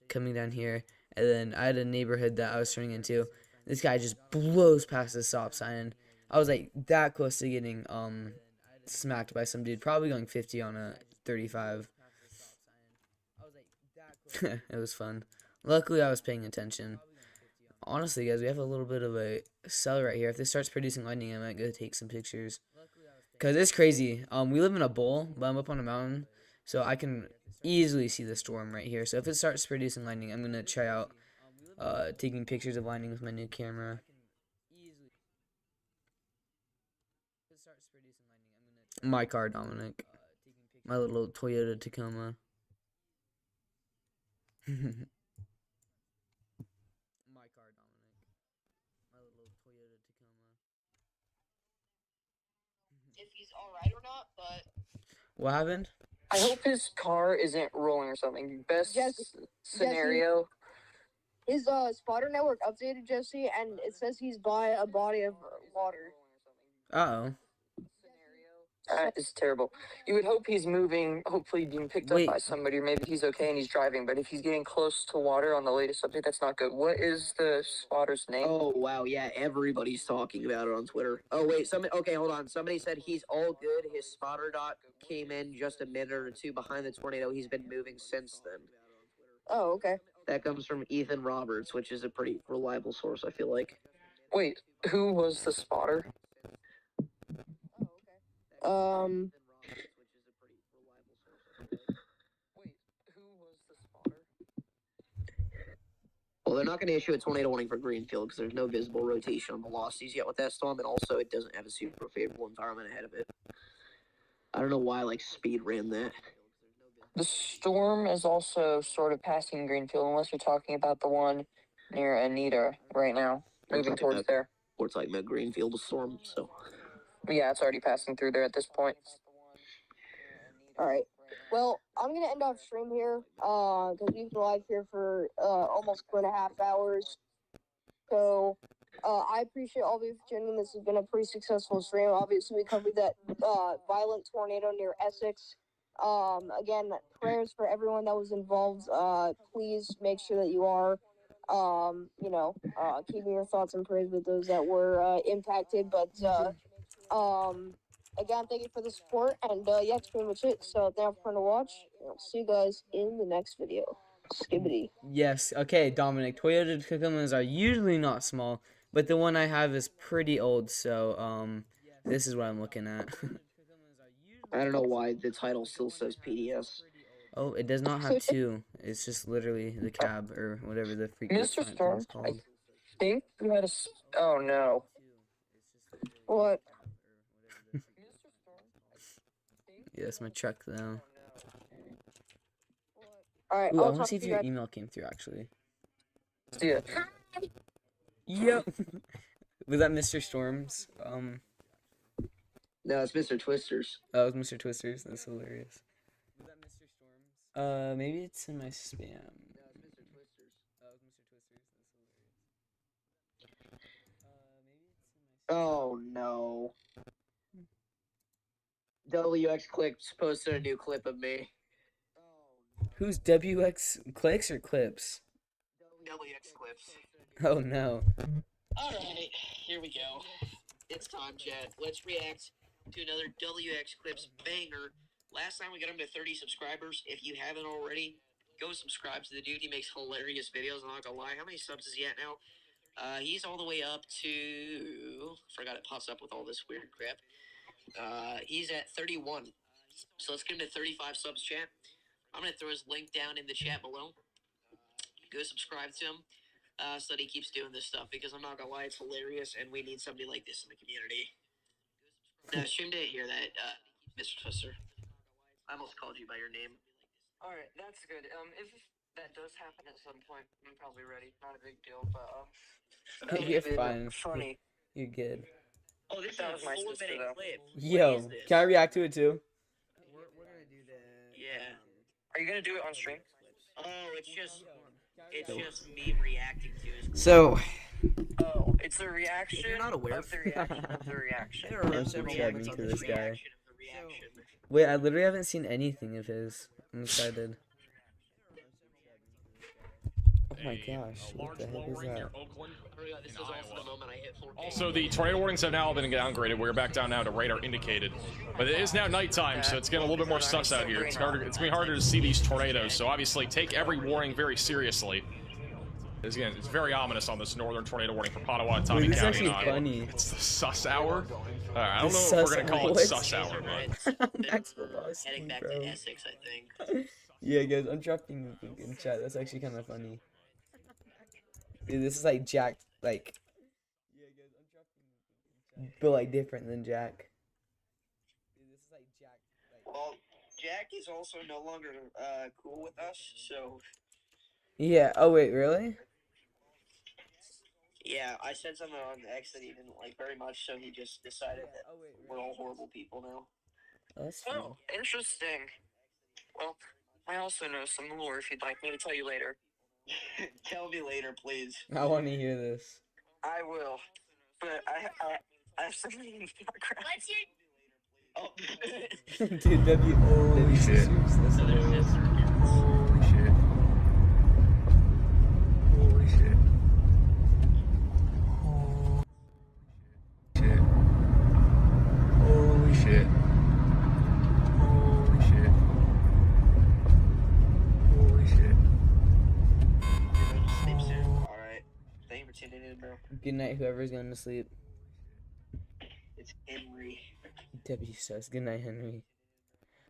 coming down here. And then I had a neighborhood that I was turning into. This guy just blows past the stop sign. I was like that close to getting smacked by some dude, probably going 50 on a 35. It was fun. Luckily, I was paying attention. Honestly, guys, we have a little bit of a cell right here. If this starts producing lightning, I might go take some pictures. Because it's crazy. We live in a bowl, but I'm up on a mountain, so I can easily see the storm right here. So if it starts producing lightning, I'm going to try out taking pictures of lightning with my new camera. My car, Dominic. My little Toyota Tacoma. My car, Dominic. My little Toyota Tacoma. If he's alright or not, but What happened? I hope his car isn't rolling or something. Best scenario. his spotter network updated, Jesse, and it says he's by a body of water. Uh-oh. That is terrible. You would hope he's moving, hopefully being picked up by somebody, or maybe he's okay and he's driving. But if he's getting close to water on the latest update, that's not good. What is the spotter's name? Oh, wow, yeah, everybody's talking about it on Twitter. Oh, wait, okay, hold on. Somebody said he's all good. His spotter dot came in just a minute or two behind the tornado. He's been moving since then. Oh, okay. That comes from Ethan Roberts, which is a pretty reliable source, I feel like. Wait, who was the spotter? Well, they're not going to issue a tornado warning for Greenfield because there's no visible rotation on velocities yet with that storm, and also it doesn't have a super favorable environment ahead of it. I don't know why, Speed ran that. The storm is also sort of passing Greenfield, unless you're talking about the one near Anita right now, moving towards there. We're talking about Greenfield storm, so. Yeah, it's already passing through there at this point. Alright. Well, I'm gonna end off stream here, because we've been live here for almost 2.5 hours. So, I appreciate all of you for tuning in. This has been a pretty successful stream. Obviously, we covered that violent tornado near Essex. Again, prayers for everyone that was involved. Please make sure that you are, keeping your thoughts and prayers with those that were impacted. But again, thank you for the support, and yeah, that's pretty much it. So thanks for watch, and I'll see you guys in the next video. Skibbity. Yes, okay, Dominic. Toyota Tacomas are usually not small, but the one I have is pretty old, so this is what I'm looking at. I don't know why the title still says PDS. Oh, it does not have two. It's just literally the cab or whatever the freak Mr. Storm, is called. I think you had a. Oh no. What? Yeah, that's my truck though. Alright, Ooh, I I'll want to talk see to if you your guys. email came through actually. See ya. Yep. Was that Mr. Storm's? No, it's Mr. Twisters. Oh, it was Mr. Twisters. That's hilarious. Was that Mr. Storm's? Maybe it's in my spam. Oh, no. WX Clips posted a new clip of me. Who's WX Clicks or Clips? WX Clips. Oh no. Alright, here we go. It's time, chat. Let's react to another WX Clips banger. Last time we got him to 30 subscribers. If you haven't already, go subscribe to the dude. He makes hilarious videos, I'm not gonna lie. How many subs is he at now? He's all the way up to... Forgot it pops up with all this weird crap. He's at 31. So let's get him to 35 subs, chat. I'm gonna throw his link down in the chat below. Go subscribe to him. So that he keeps doing this stuff, because I'm not gonna lie, it's hilarious, and we need somebody like this in the community. Stream didn't hear that. Mr. Twister. I almost called you by your name. All right, that's good. If that does happen at some point, I'm probably ready. Not a big deal, but You're fine. funny. You're good. Oh, this That is was a my 4-minute sister, though. clip. Yo, can I react to it too? We're gonna do the. Yeah. Are you gonna do it on stream? Oh, it's just me reacting to his. So, Oh, it's a reaction. If you're not aware, of the reaction of the reaction. there are I'm several subscribing moments on to the this stream. guy. Reaction of the reaction. wait, I literally haven't seen anything of his. I'm excited. Oh my gosh, what the heck is that? This is also the moment I hit 4K. Also, the tornado warnings have now been downgraded. We're back down now to radar indicated. But it is now nighttime, so it's getting a little bit more sus out here. It's gonna be harder to see these tornadoes, so obviously take every warning very seriously. Again, it's very ominous on this northern tornado warning for Potawatomi County. Wait, this is in actually Iowa. funny. It's the sus hour. I don't The know if sus we're gonna call hour. it sus hour, but Max Velocity, Heading back bro. to Essex, I think. Yeah, guys, I'm dropping the link in chat. That's actually kind of funny. Dude, this is like Jack, like, but like different than Jack. Dude, this is like Jack. Well, Jack is also no longer cool with us, so Yeah. Oh wait, really? yeah, I said something on X that he didn't like very much, so he just decided that we're all horrible people now. Oh, that's funny. Oh, interesting. Well, I also know some lore if you'd like me to tell you later. Tell me later, please. I want to hear this. I will. But I have something in the background. Oh. Dude, W shit. That's hilarious. Holy shit. Holy shit. Holy shit. Holy shit. Holy shit. Sleep soon. Alright. Thank you for tuning in, bro. Good night, whoever's going to sleep. It's Henry. W says. Good night, Henry.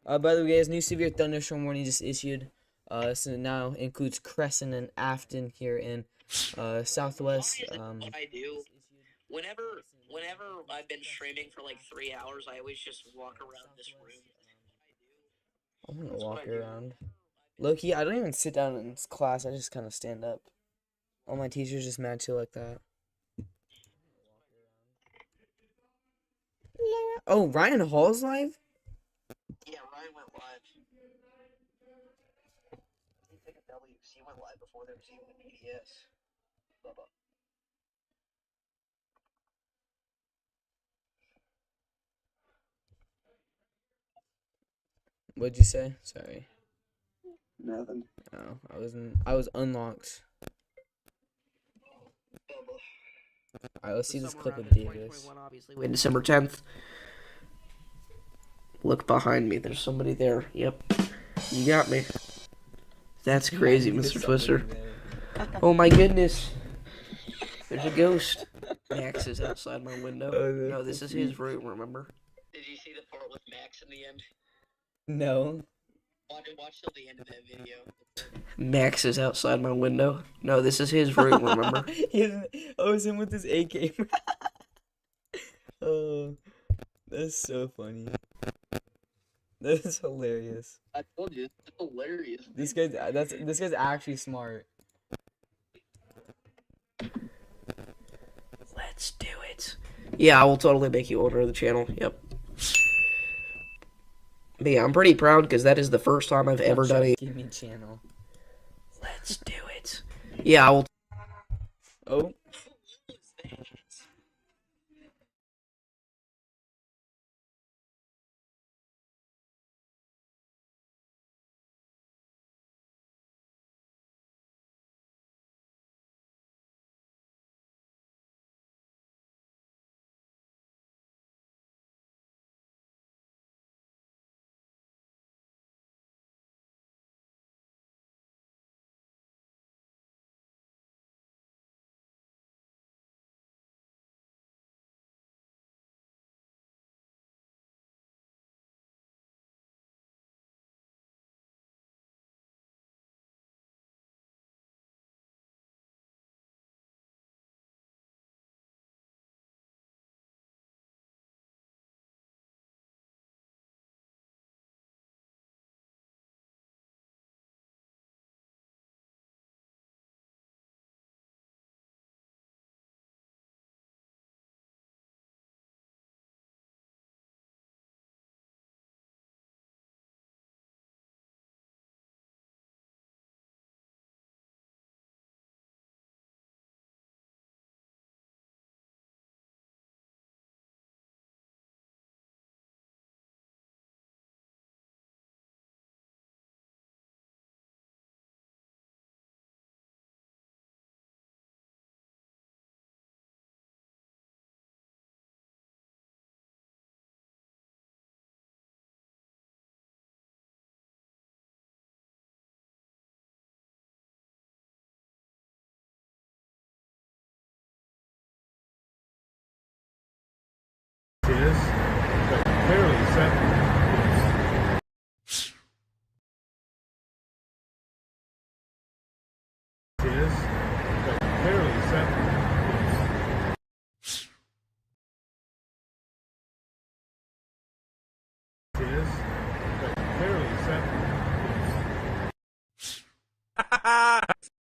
By the way, guys, new severe thunderstorm warning just issued. So now includes Crescent and Afton here in Southwest. What I do, whenever I've been streaming for like 3 hours, I always just walk around this room. I'm gonna walk around. Low-key, I don't even sit down in class. I just kind of stand up. All my teachers just mad chill like that. Oh, Ryan Hall's live? Yeah, Ryan went live. He took a W. He went live before there was even an EDS. Bubba. What'd you say? Sorry. Nothing. Oh, I was unlocked. Alright, let's see this clip of Davis. Obviously, wait, December 10th. Look behind me. There's somebody there. Yep. You got me. That's crazy, Mr. Twister. Oh my goodness. There's a ghost. Max is outside my window. No, this is his room, remember? Did you see the part with Max in the end? No. Watch till the end of that video. Max is outside my window. No, this is his room, remember? Oh, it's him with his AK. Oh, that's so funny. That's hilarious. I told you, it's hilarious. This guy's actually smart. Let's do it. Yeah, I will totally make you order the channel. Yep. But yeah, I'm pretty proud because that is the first time I've ever done a... Give me channel. Let's do it. Yeah, I will... Oh.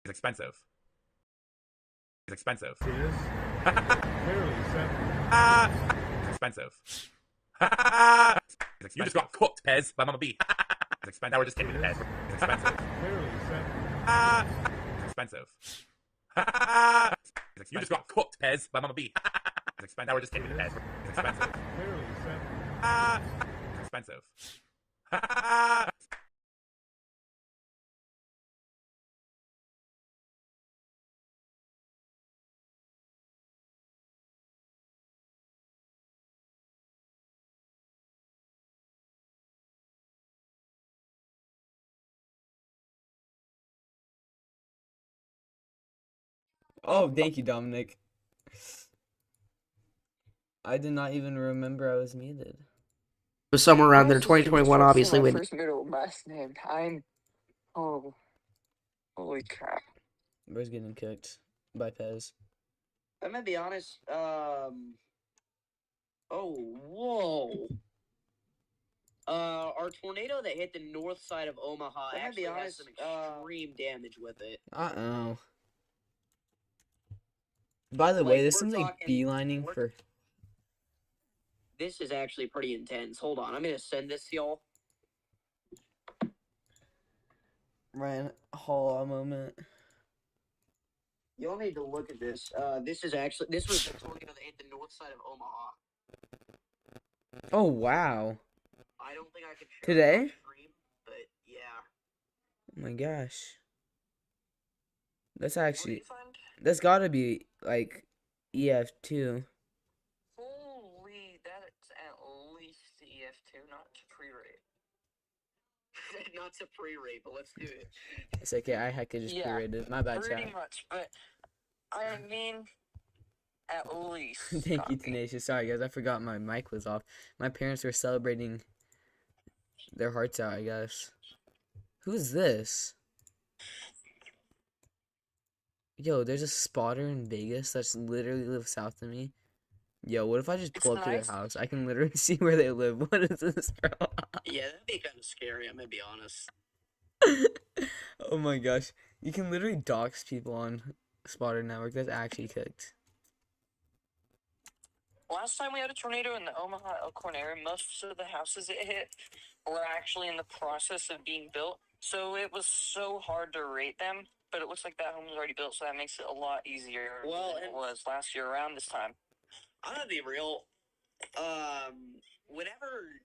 It's expensive. It's expensive. It's expensive. You just got cooked, Pez, by Mama B. It's expensive. Now we're just kidding with Pez. It's expensive. It's expensive. You just got cooked, Pez, by Mama B. It's expensive. Now we're just kidding with Pez. It's expensive. It's expensive. Oh, thank you, Dominic. I did not even remember I was muted. But somewhere around there, Also, see, 2021, first obviously, name, when first middle last name. Oh, holy crap! Where's getting kicked by Pez? I'm gonna be honest. Oh, whoa. Our tornado that hit the north side of Omaha actually has some extreme damage with it. Uh-oh. By the way, this seems like beelining for... This is actually pretty intense. Hold on, I'm gonna send this to y'all. Ryan, hold on a moment. Y'all need to look at this. This was the tornado that hit the north side of Omaha. Oh, wow. I don't think I can share Today? it on stream, but yeah. Oh my gosh. That's actually... That's gotta be, like, EF2. Holy, that's at least EF2, not to pre-rate. Not to pre-rate, but let's do it. It's okay, I could just pre-rated. My bad, Pretty chat. much, but I mean, at least. Thank you, Tenacious. Sorry, guys, I forgot my mic was off. My parents were celebrating their hearts out, I guess. Who's this? Yo, there's a spotter in Vegas that's literally lives south of me. Yo, what if I just pull up to their house? I can literally see where they live. What is this, bro? Yeah, that'd be kind of scary, I'm gonna be honest. Oh my gosh. You can literally dox people on Spotter Network. That's actually cooked. Last time we had a tornado in the Omaha Elkhorn area, most of the houses it hit were actually in the process of being built. So it was so hard to rate them, but it looks like that home was already built, so that makes it a lot easier than it was last year around this time. I'm gonna be real. Whenever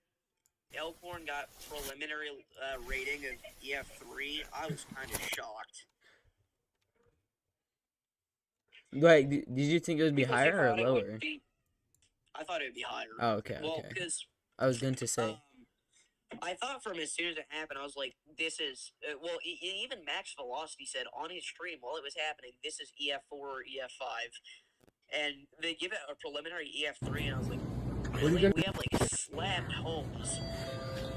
Elkhorn got preliminary rating of EF3, I was kind of shocked. Like, did you think it would be higher or lower? I thought it would be higher. Oh, okay, well, okay. because I was going to say. I thought from as soon as it happened, I was like, this is... well, even Max Velocity said on his stream while it was happening, this is EF4 or EF5. And they give it a preliminary EF3, and I was like, really? We have, like, slabbed homes.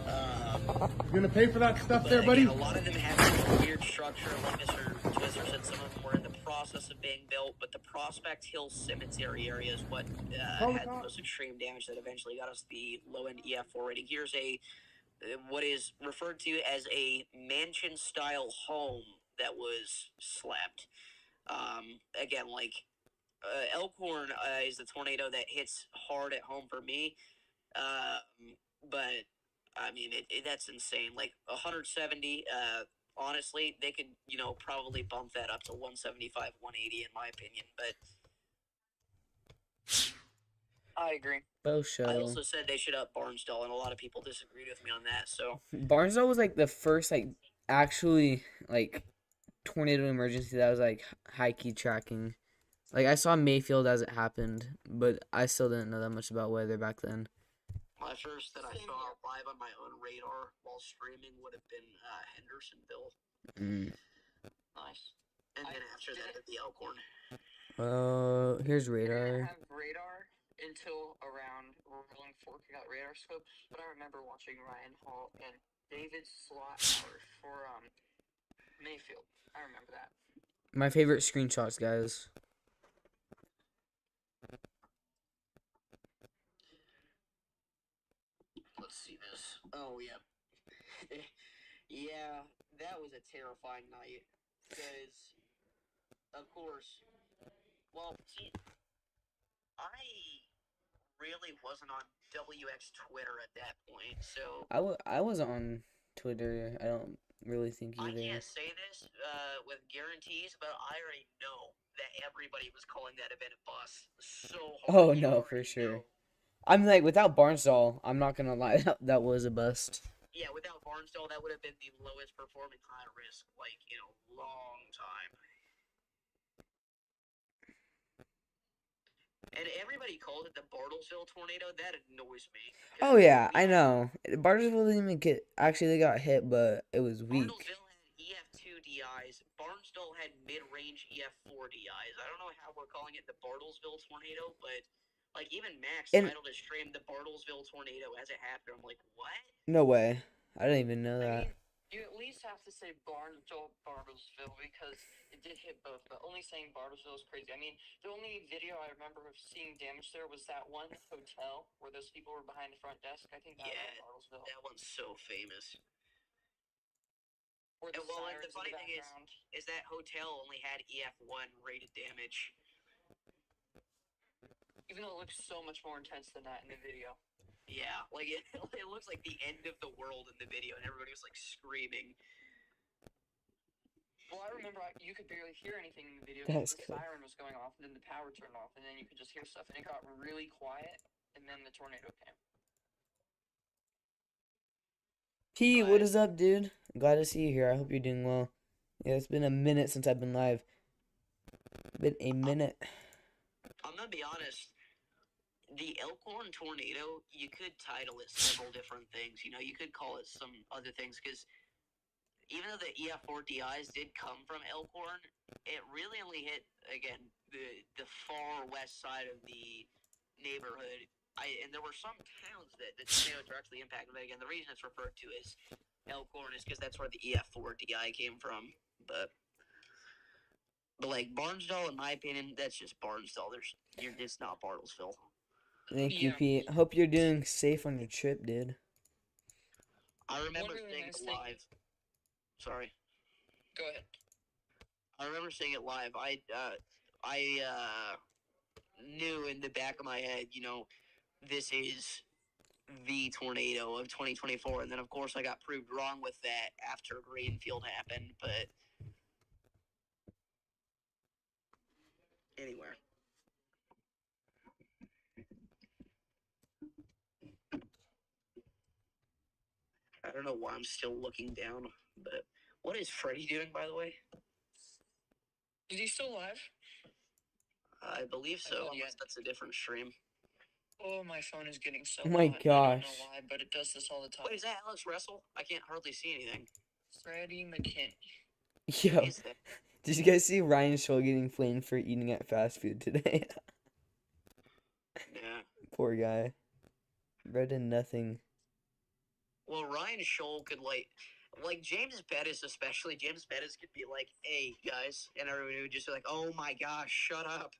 You gonna pay for that stuff there, buddy? Again, a lot of them have this weird structure, like Mr. Twister said, some of them were in the process of being built, but the Prospect Hill Cemetery area is what had the most extreme damage that eventually got us the low-end EF4 rating. Here's a what is referred to as a mansion-style home that was slapped. Again, like, Elkhorn is the tornado that hits hard at home for me, but I mean, that's insane. Like, 170, honestly, they could, probably bump that up to 175, 180, in my opinion, but... I agree. Show. I also said they should up Barnsdall, and a lot of people disagreed with me on that, so... Barnsdall was, like, the first, like, actually, like, tornado emergency that was, like, high-key tracking. Like, I saw Mayfield as it happened, but I still didn't know that much about weather back then. My first that I saw live on my own radar while streaming would have been Hendersonville. Nice. And then after that, the Elkhorn. Here's radar. I didn't have radar until around Rolling Fork. I got radar scopes, but I remember watching Ryan Hall and David Slot for Mayfield. I remember that. My favorite screenshots, guys. Let's see this. Oh, yeah. Yeah, that was a terrifying night. Because, of course, well, see, I really wasn't on WX Twitter at that point, so I was on Twitter. I don't really think I either. can't say this with guarantees, but I already know that everybody was calling that event a bust so hard. Oh no, for sure. I'm like, without Barnsdall, I'm not gonna lie, that was a bust. Yeah, without Barnsdall, that would have been the lowest performing high risk, like, in a long time. And everybody called it the Bartlesville tornado. That annoys me. Oh yeah, I know. Bartlesville didn't even get. Actually, they got hit, but it was weak. Bartlesville had EF2 DIs. Barnsdall had mid-range EF4 DIs. I don't know how we're calling it the Bartlesville tornado, but like even Max titled his stream the Bartlesville tornado as it happened. I'm like, what? No way. I didn't even know that. You at least have to say Bartlesville because it did hit both, but only saying Bartlesville is crazy. I mean, the only video I remember of seeing damage there was that one hotel where those people were behind the front desk. I think that was Bartlesville. That one's so famous. And well, the funny thing is that hotel only had EF1 rated damage. Even though it looks so much more intense than that in the video. Yeah, like it looks like the end of the world in the video, and everybody was like screaming. Well, I remember you could barely hear anything in the video That's because the siren was going off, and then the power turned off, and then you could just hear stuff, and it got really quiet, and then the tornado came. P, what is up, dude? I'm glad to see you here. I hope you're doing well. Yeah, it's been a minute since I've been live. Been a minute. I'm gonna be honest. The Elkhorn tornado, you could title it several different things. You know, you could call it some other things because even though the EF4 DIs did come from Elkhorn, it really only hit, again, the far west side of the neighborhood. And there were some towns that the tornado directly impacted. But again, the reason it's referred to as Elkhorn is because that's where the EF4 DI came from. But like Barnsdall, in my opinion, that's just Barnsdall. It's not Bartlesville. Thank you, Pete. Hope you're doing safe on your trip, dude. I remember seeing it live. Sorry. Go ahead. I remember seeing it live. I knew in the back of my head, you know, this is the tornado of 2024. And then, of course, I got proved wrong with that after Greenfield happened. But anyway. I don't know why I'm still looking down, but what is Freddy doing, by the way? Is he still alive? I believe so, unless that's a different stream. Oh, my phone is getting so Oh my hot. gosh. I don't know why, but it does this all the time. Wait, is that Alex Russell? I can't hardly see anything. Freddie McKinney. Yo, did you guys see Ryan Scholl getting flamed for eating at fast food today? Yeah. Poor guy. Bread and nothing. Well, Ryan Scholl could, like James Bettis especially, James Bettis could be like, hey, guys, and everybody would just be like, oh my gosh, shut up.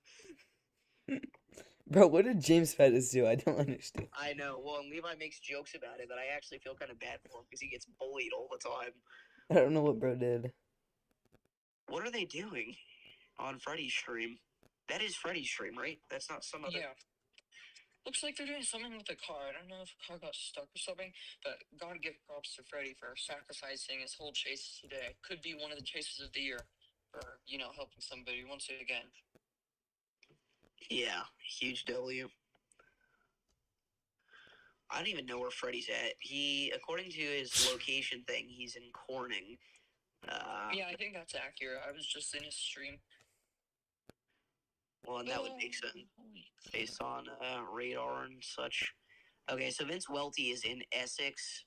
Bro, what did James Pettis do? I don't understand. I know, well, and Levi makes jokes about it, but I actually feel kind of bad for him because he gets bullied all the time. I don't know what bro did. What are they doing on Freddy's stream? That is Freddy's stream, right? That's not some other... Yeah. Looks like they're doing something with the car. I don't know if the car got stuck or something, but gotta give props to Freddy for sacrificing his whole chase today. Could be one of the chases of the year for, you know, helping somebody once again. Yeah, huge W. I don't even know where Freddy's at. According to his location thing, he's in Corning. Yeah, I think that's accurate. I was just in his stream. Well, and that would make sense based on radar and such. Okay, so Vince Welty is in Essex.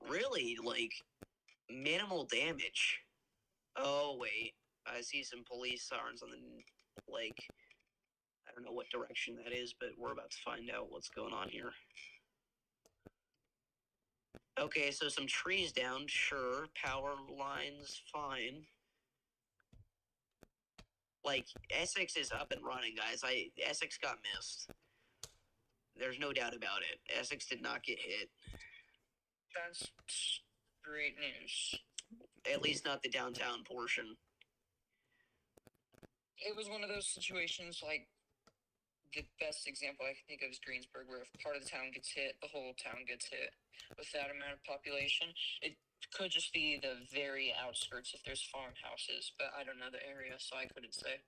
Really, like, minimal damage. Oh, wait. I see some police sirens on the, like, I don't know what direction that is, but we're about to find out what's going on here. Okay, so some trees down, sure. Power lines, fine. Like, Essex is up and running, guys. Essex got missed. There's no doubt about it. Essex did not get hit. That's great news. At least not the downtown portion. It was one of those situations, like, the best example I can think of is Greensburg, where if part of the town gets hit, the whole town gets hit. With that amount of population, it could just be the very outskirts if there's farmhouses, but I don't know the area, so I couldn't say.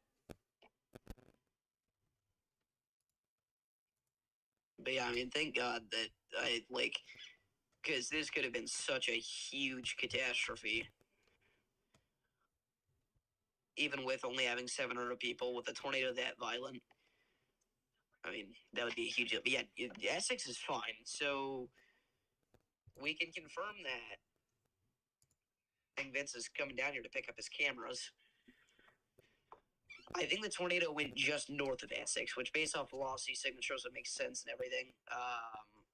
But yeah, I mean, thank God that because this could have been such a huge catastrophe. Even with only having 700 people, with a tornado that violent. I mean, that would be a huge deal. But yeah, Essex is fine, so we can confirm that. I think Vince is coming down here to pick up his cameras. I think the tornado went just north of Essex, which based off velocity signatures would make sense and everything.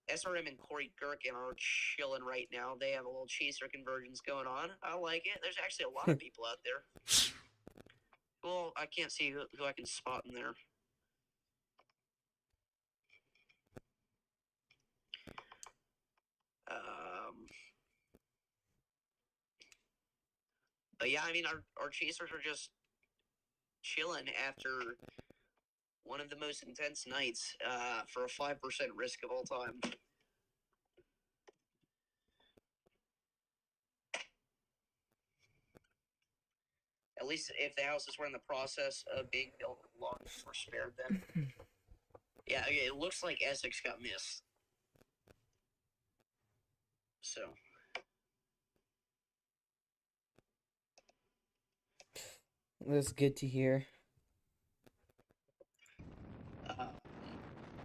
SRM and Corey Gherkin are chilling right now. They have a little chaser convergence going on. I like it. There's actually a lot of people out there. Well, I can't see who I can spot in there. But yeah, I mean, our chasers are just chilling after one of the most intense nights for a 5% risk of all time. At least if the houses were in the process of being built, lungs were spared them. Yeah, it looks like Essex got missed. So. That's good to hear.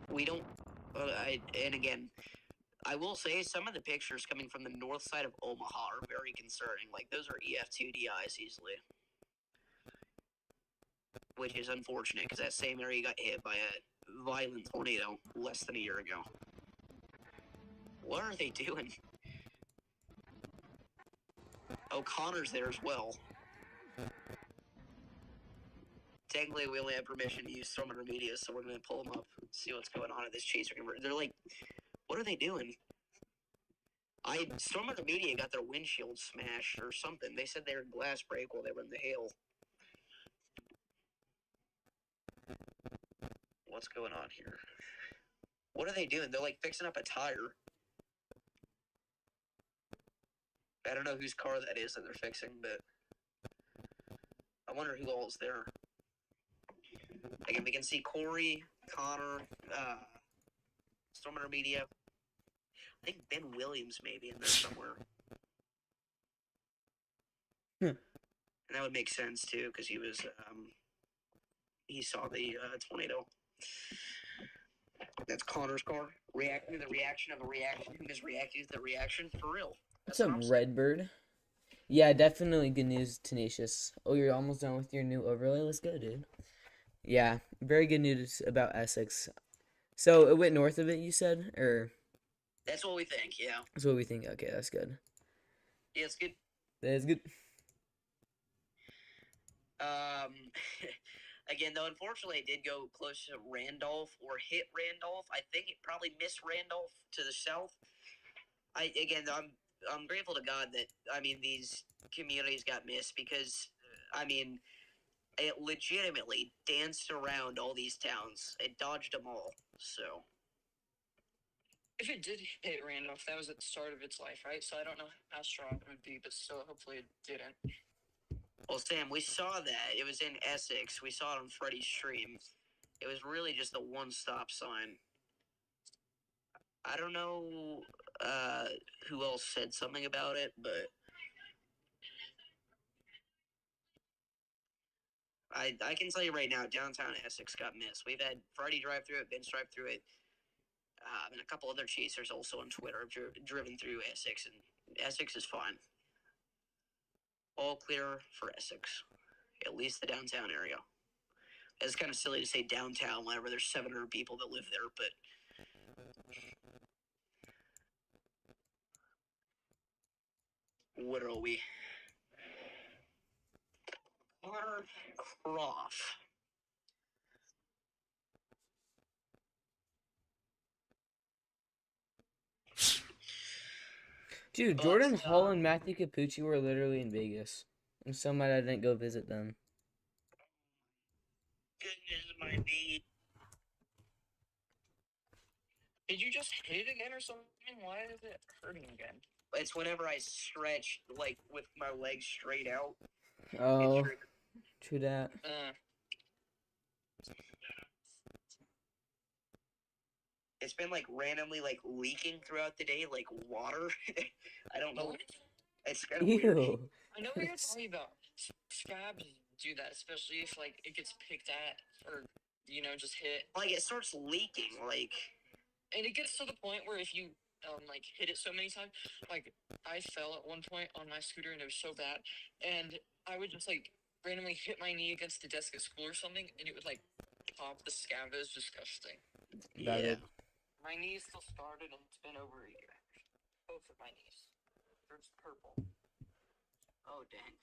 We don't. And again, I will say some of the pictures coming from the north side of Omaha are very concerning. Like, those are EF2DIs easily. Which is unfortunate, because that same area got hit by a violent tornado less than a year ago. What are they doing? O'Connor's there as well. Technically, we only have permission to use Stormwater Media, so we're going to pull them up and see what's going on at this chaser converter. They're like, what are they doing? Stormwater Media got their windshield smashed or something. They said they heard glass break while they were in the hail. What's going on here? What are they doing? They're like fixing up a tire. I don't know whose car that is that they're fixing, but I wonder who all is there. Again, we can see Corey, Connor, Stormwater Media. I think Ben Williams may be in there somewhere. And that would make sense too, because he was he saw the tornado. That's Connor's car. Reacting to the reaction of a reaction. Who is reacting to the reaction for real? What's up, Redbird? Yeah, definitely good news, Tenacious. Oh, you're almost done with your new overlay? Let's go, dude. Yeah, very good news about Essex. So it went north of it, you said? Or that's what we think, yeah. That's what we think. Okay, that's good. Yeah, it's good. That is good. Again, though, unfortunately, it did go close to Randolph or hit Randolph. I think it probably missed Randolph to the south. I'm grateful to God that, I mean, these communities got missed because, I mean, it legitimately danced around all these towns. It dodged them all, so. If it did hit Randolph, that was at the start of its life, right? So I don't know how strong it would be, but still, hopefully it didn't. Well, Sam, we saw that. It was in Essex. We saw it on Freddy's stream. It was really just a one-stop sign. I don't know who else said something about it, but I can tell you right now, downtown Essex got missed. We've had Freddy drive through it, Vince drive through it, and a couple other chasers also on Twitter have driven through Essex, and Essex is fine. All clear for Essex, at least the downtown area. It's kind of silly to say downtown whenever there's 700 people that live there, but what are we? Connor Croft. Dude, Jordan Hall and Matthew Capucci were literally in Vegas. I'm so mad I didn't go visit them. Goodness, my knee. Did you just hit it again or something? Why is it hurting again? It's whenever I stretch, like, with my legs straight out. Oh, true that. It's been, like, randomly, like, leaking throughout the day, like water. I don't know. It's kind of weird. Ew. I know what you're talking about. Scabs do that, especially if, like, it gets picked at or, you know, just hit. Like, it starts leaking, like... And it gets to the point where if you, like, hit it so many times, like, I fell at one point on my scooter and it was so bad, and I would just, like, randomly hit my knee against the desk at school or something, and it would, like, pop the scab. It was disgusting. Yeah. My knee's still started, and it's been over a year. Both of my knees. They're just purple. Oh, dang.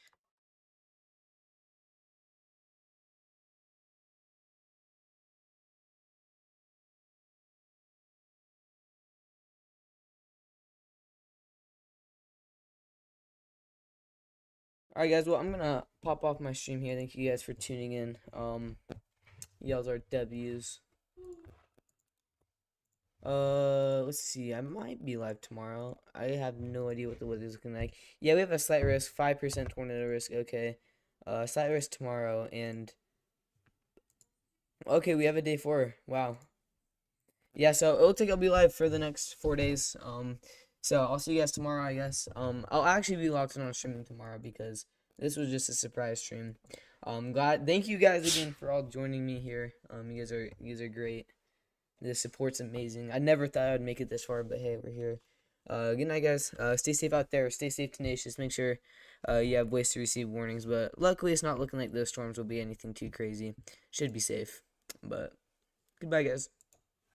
Alright guys, well I'm gonna pop off my stream here. Thank you guys for tuning in. Y'all's are W's. Let's see. I might be live tomorrow. I have no idea what the weather's looking like. Yeah, we have a slight risk, 5% tornado risk. Okay. Slight risk tomorrow, and okay, we have a day 4. Wow. Yeah, so it looks like I'll be live for the next 4 days. So I'll see you guys tomorrow, I guess. I'll actually be locked in on streaming tomorrow because this was just a surprise stream. Thank you guys again for all joining me here. You guys are great. The support's amazing. I never thought I'd make it this far, but hey, we're here. Good night, guys. Stay safe out there. Stay safe, tenacious. Make sure you have ways to receive warnings. But luckily, it's not looking like those storms will be anything too crazy. Should be safe. But goodbye, guys.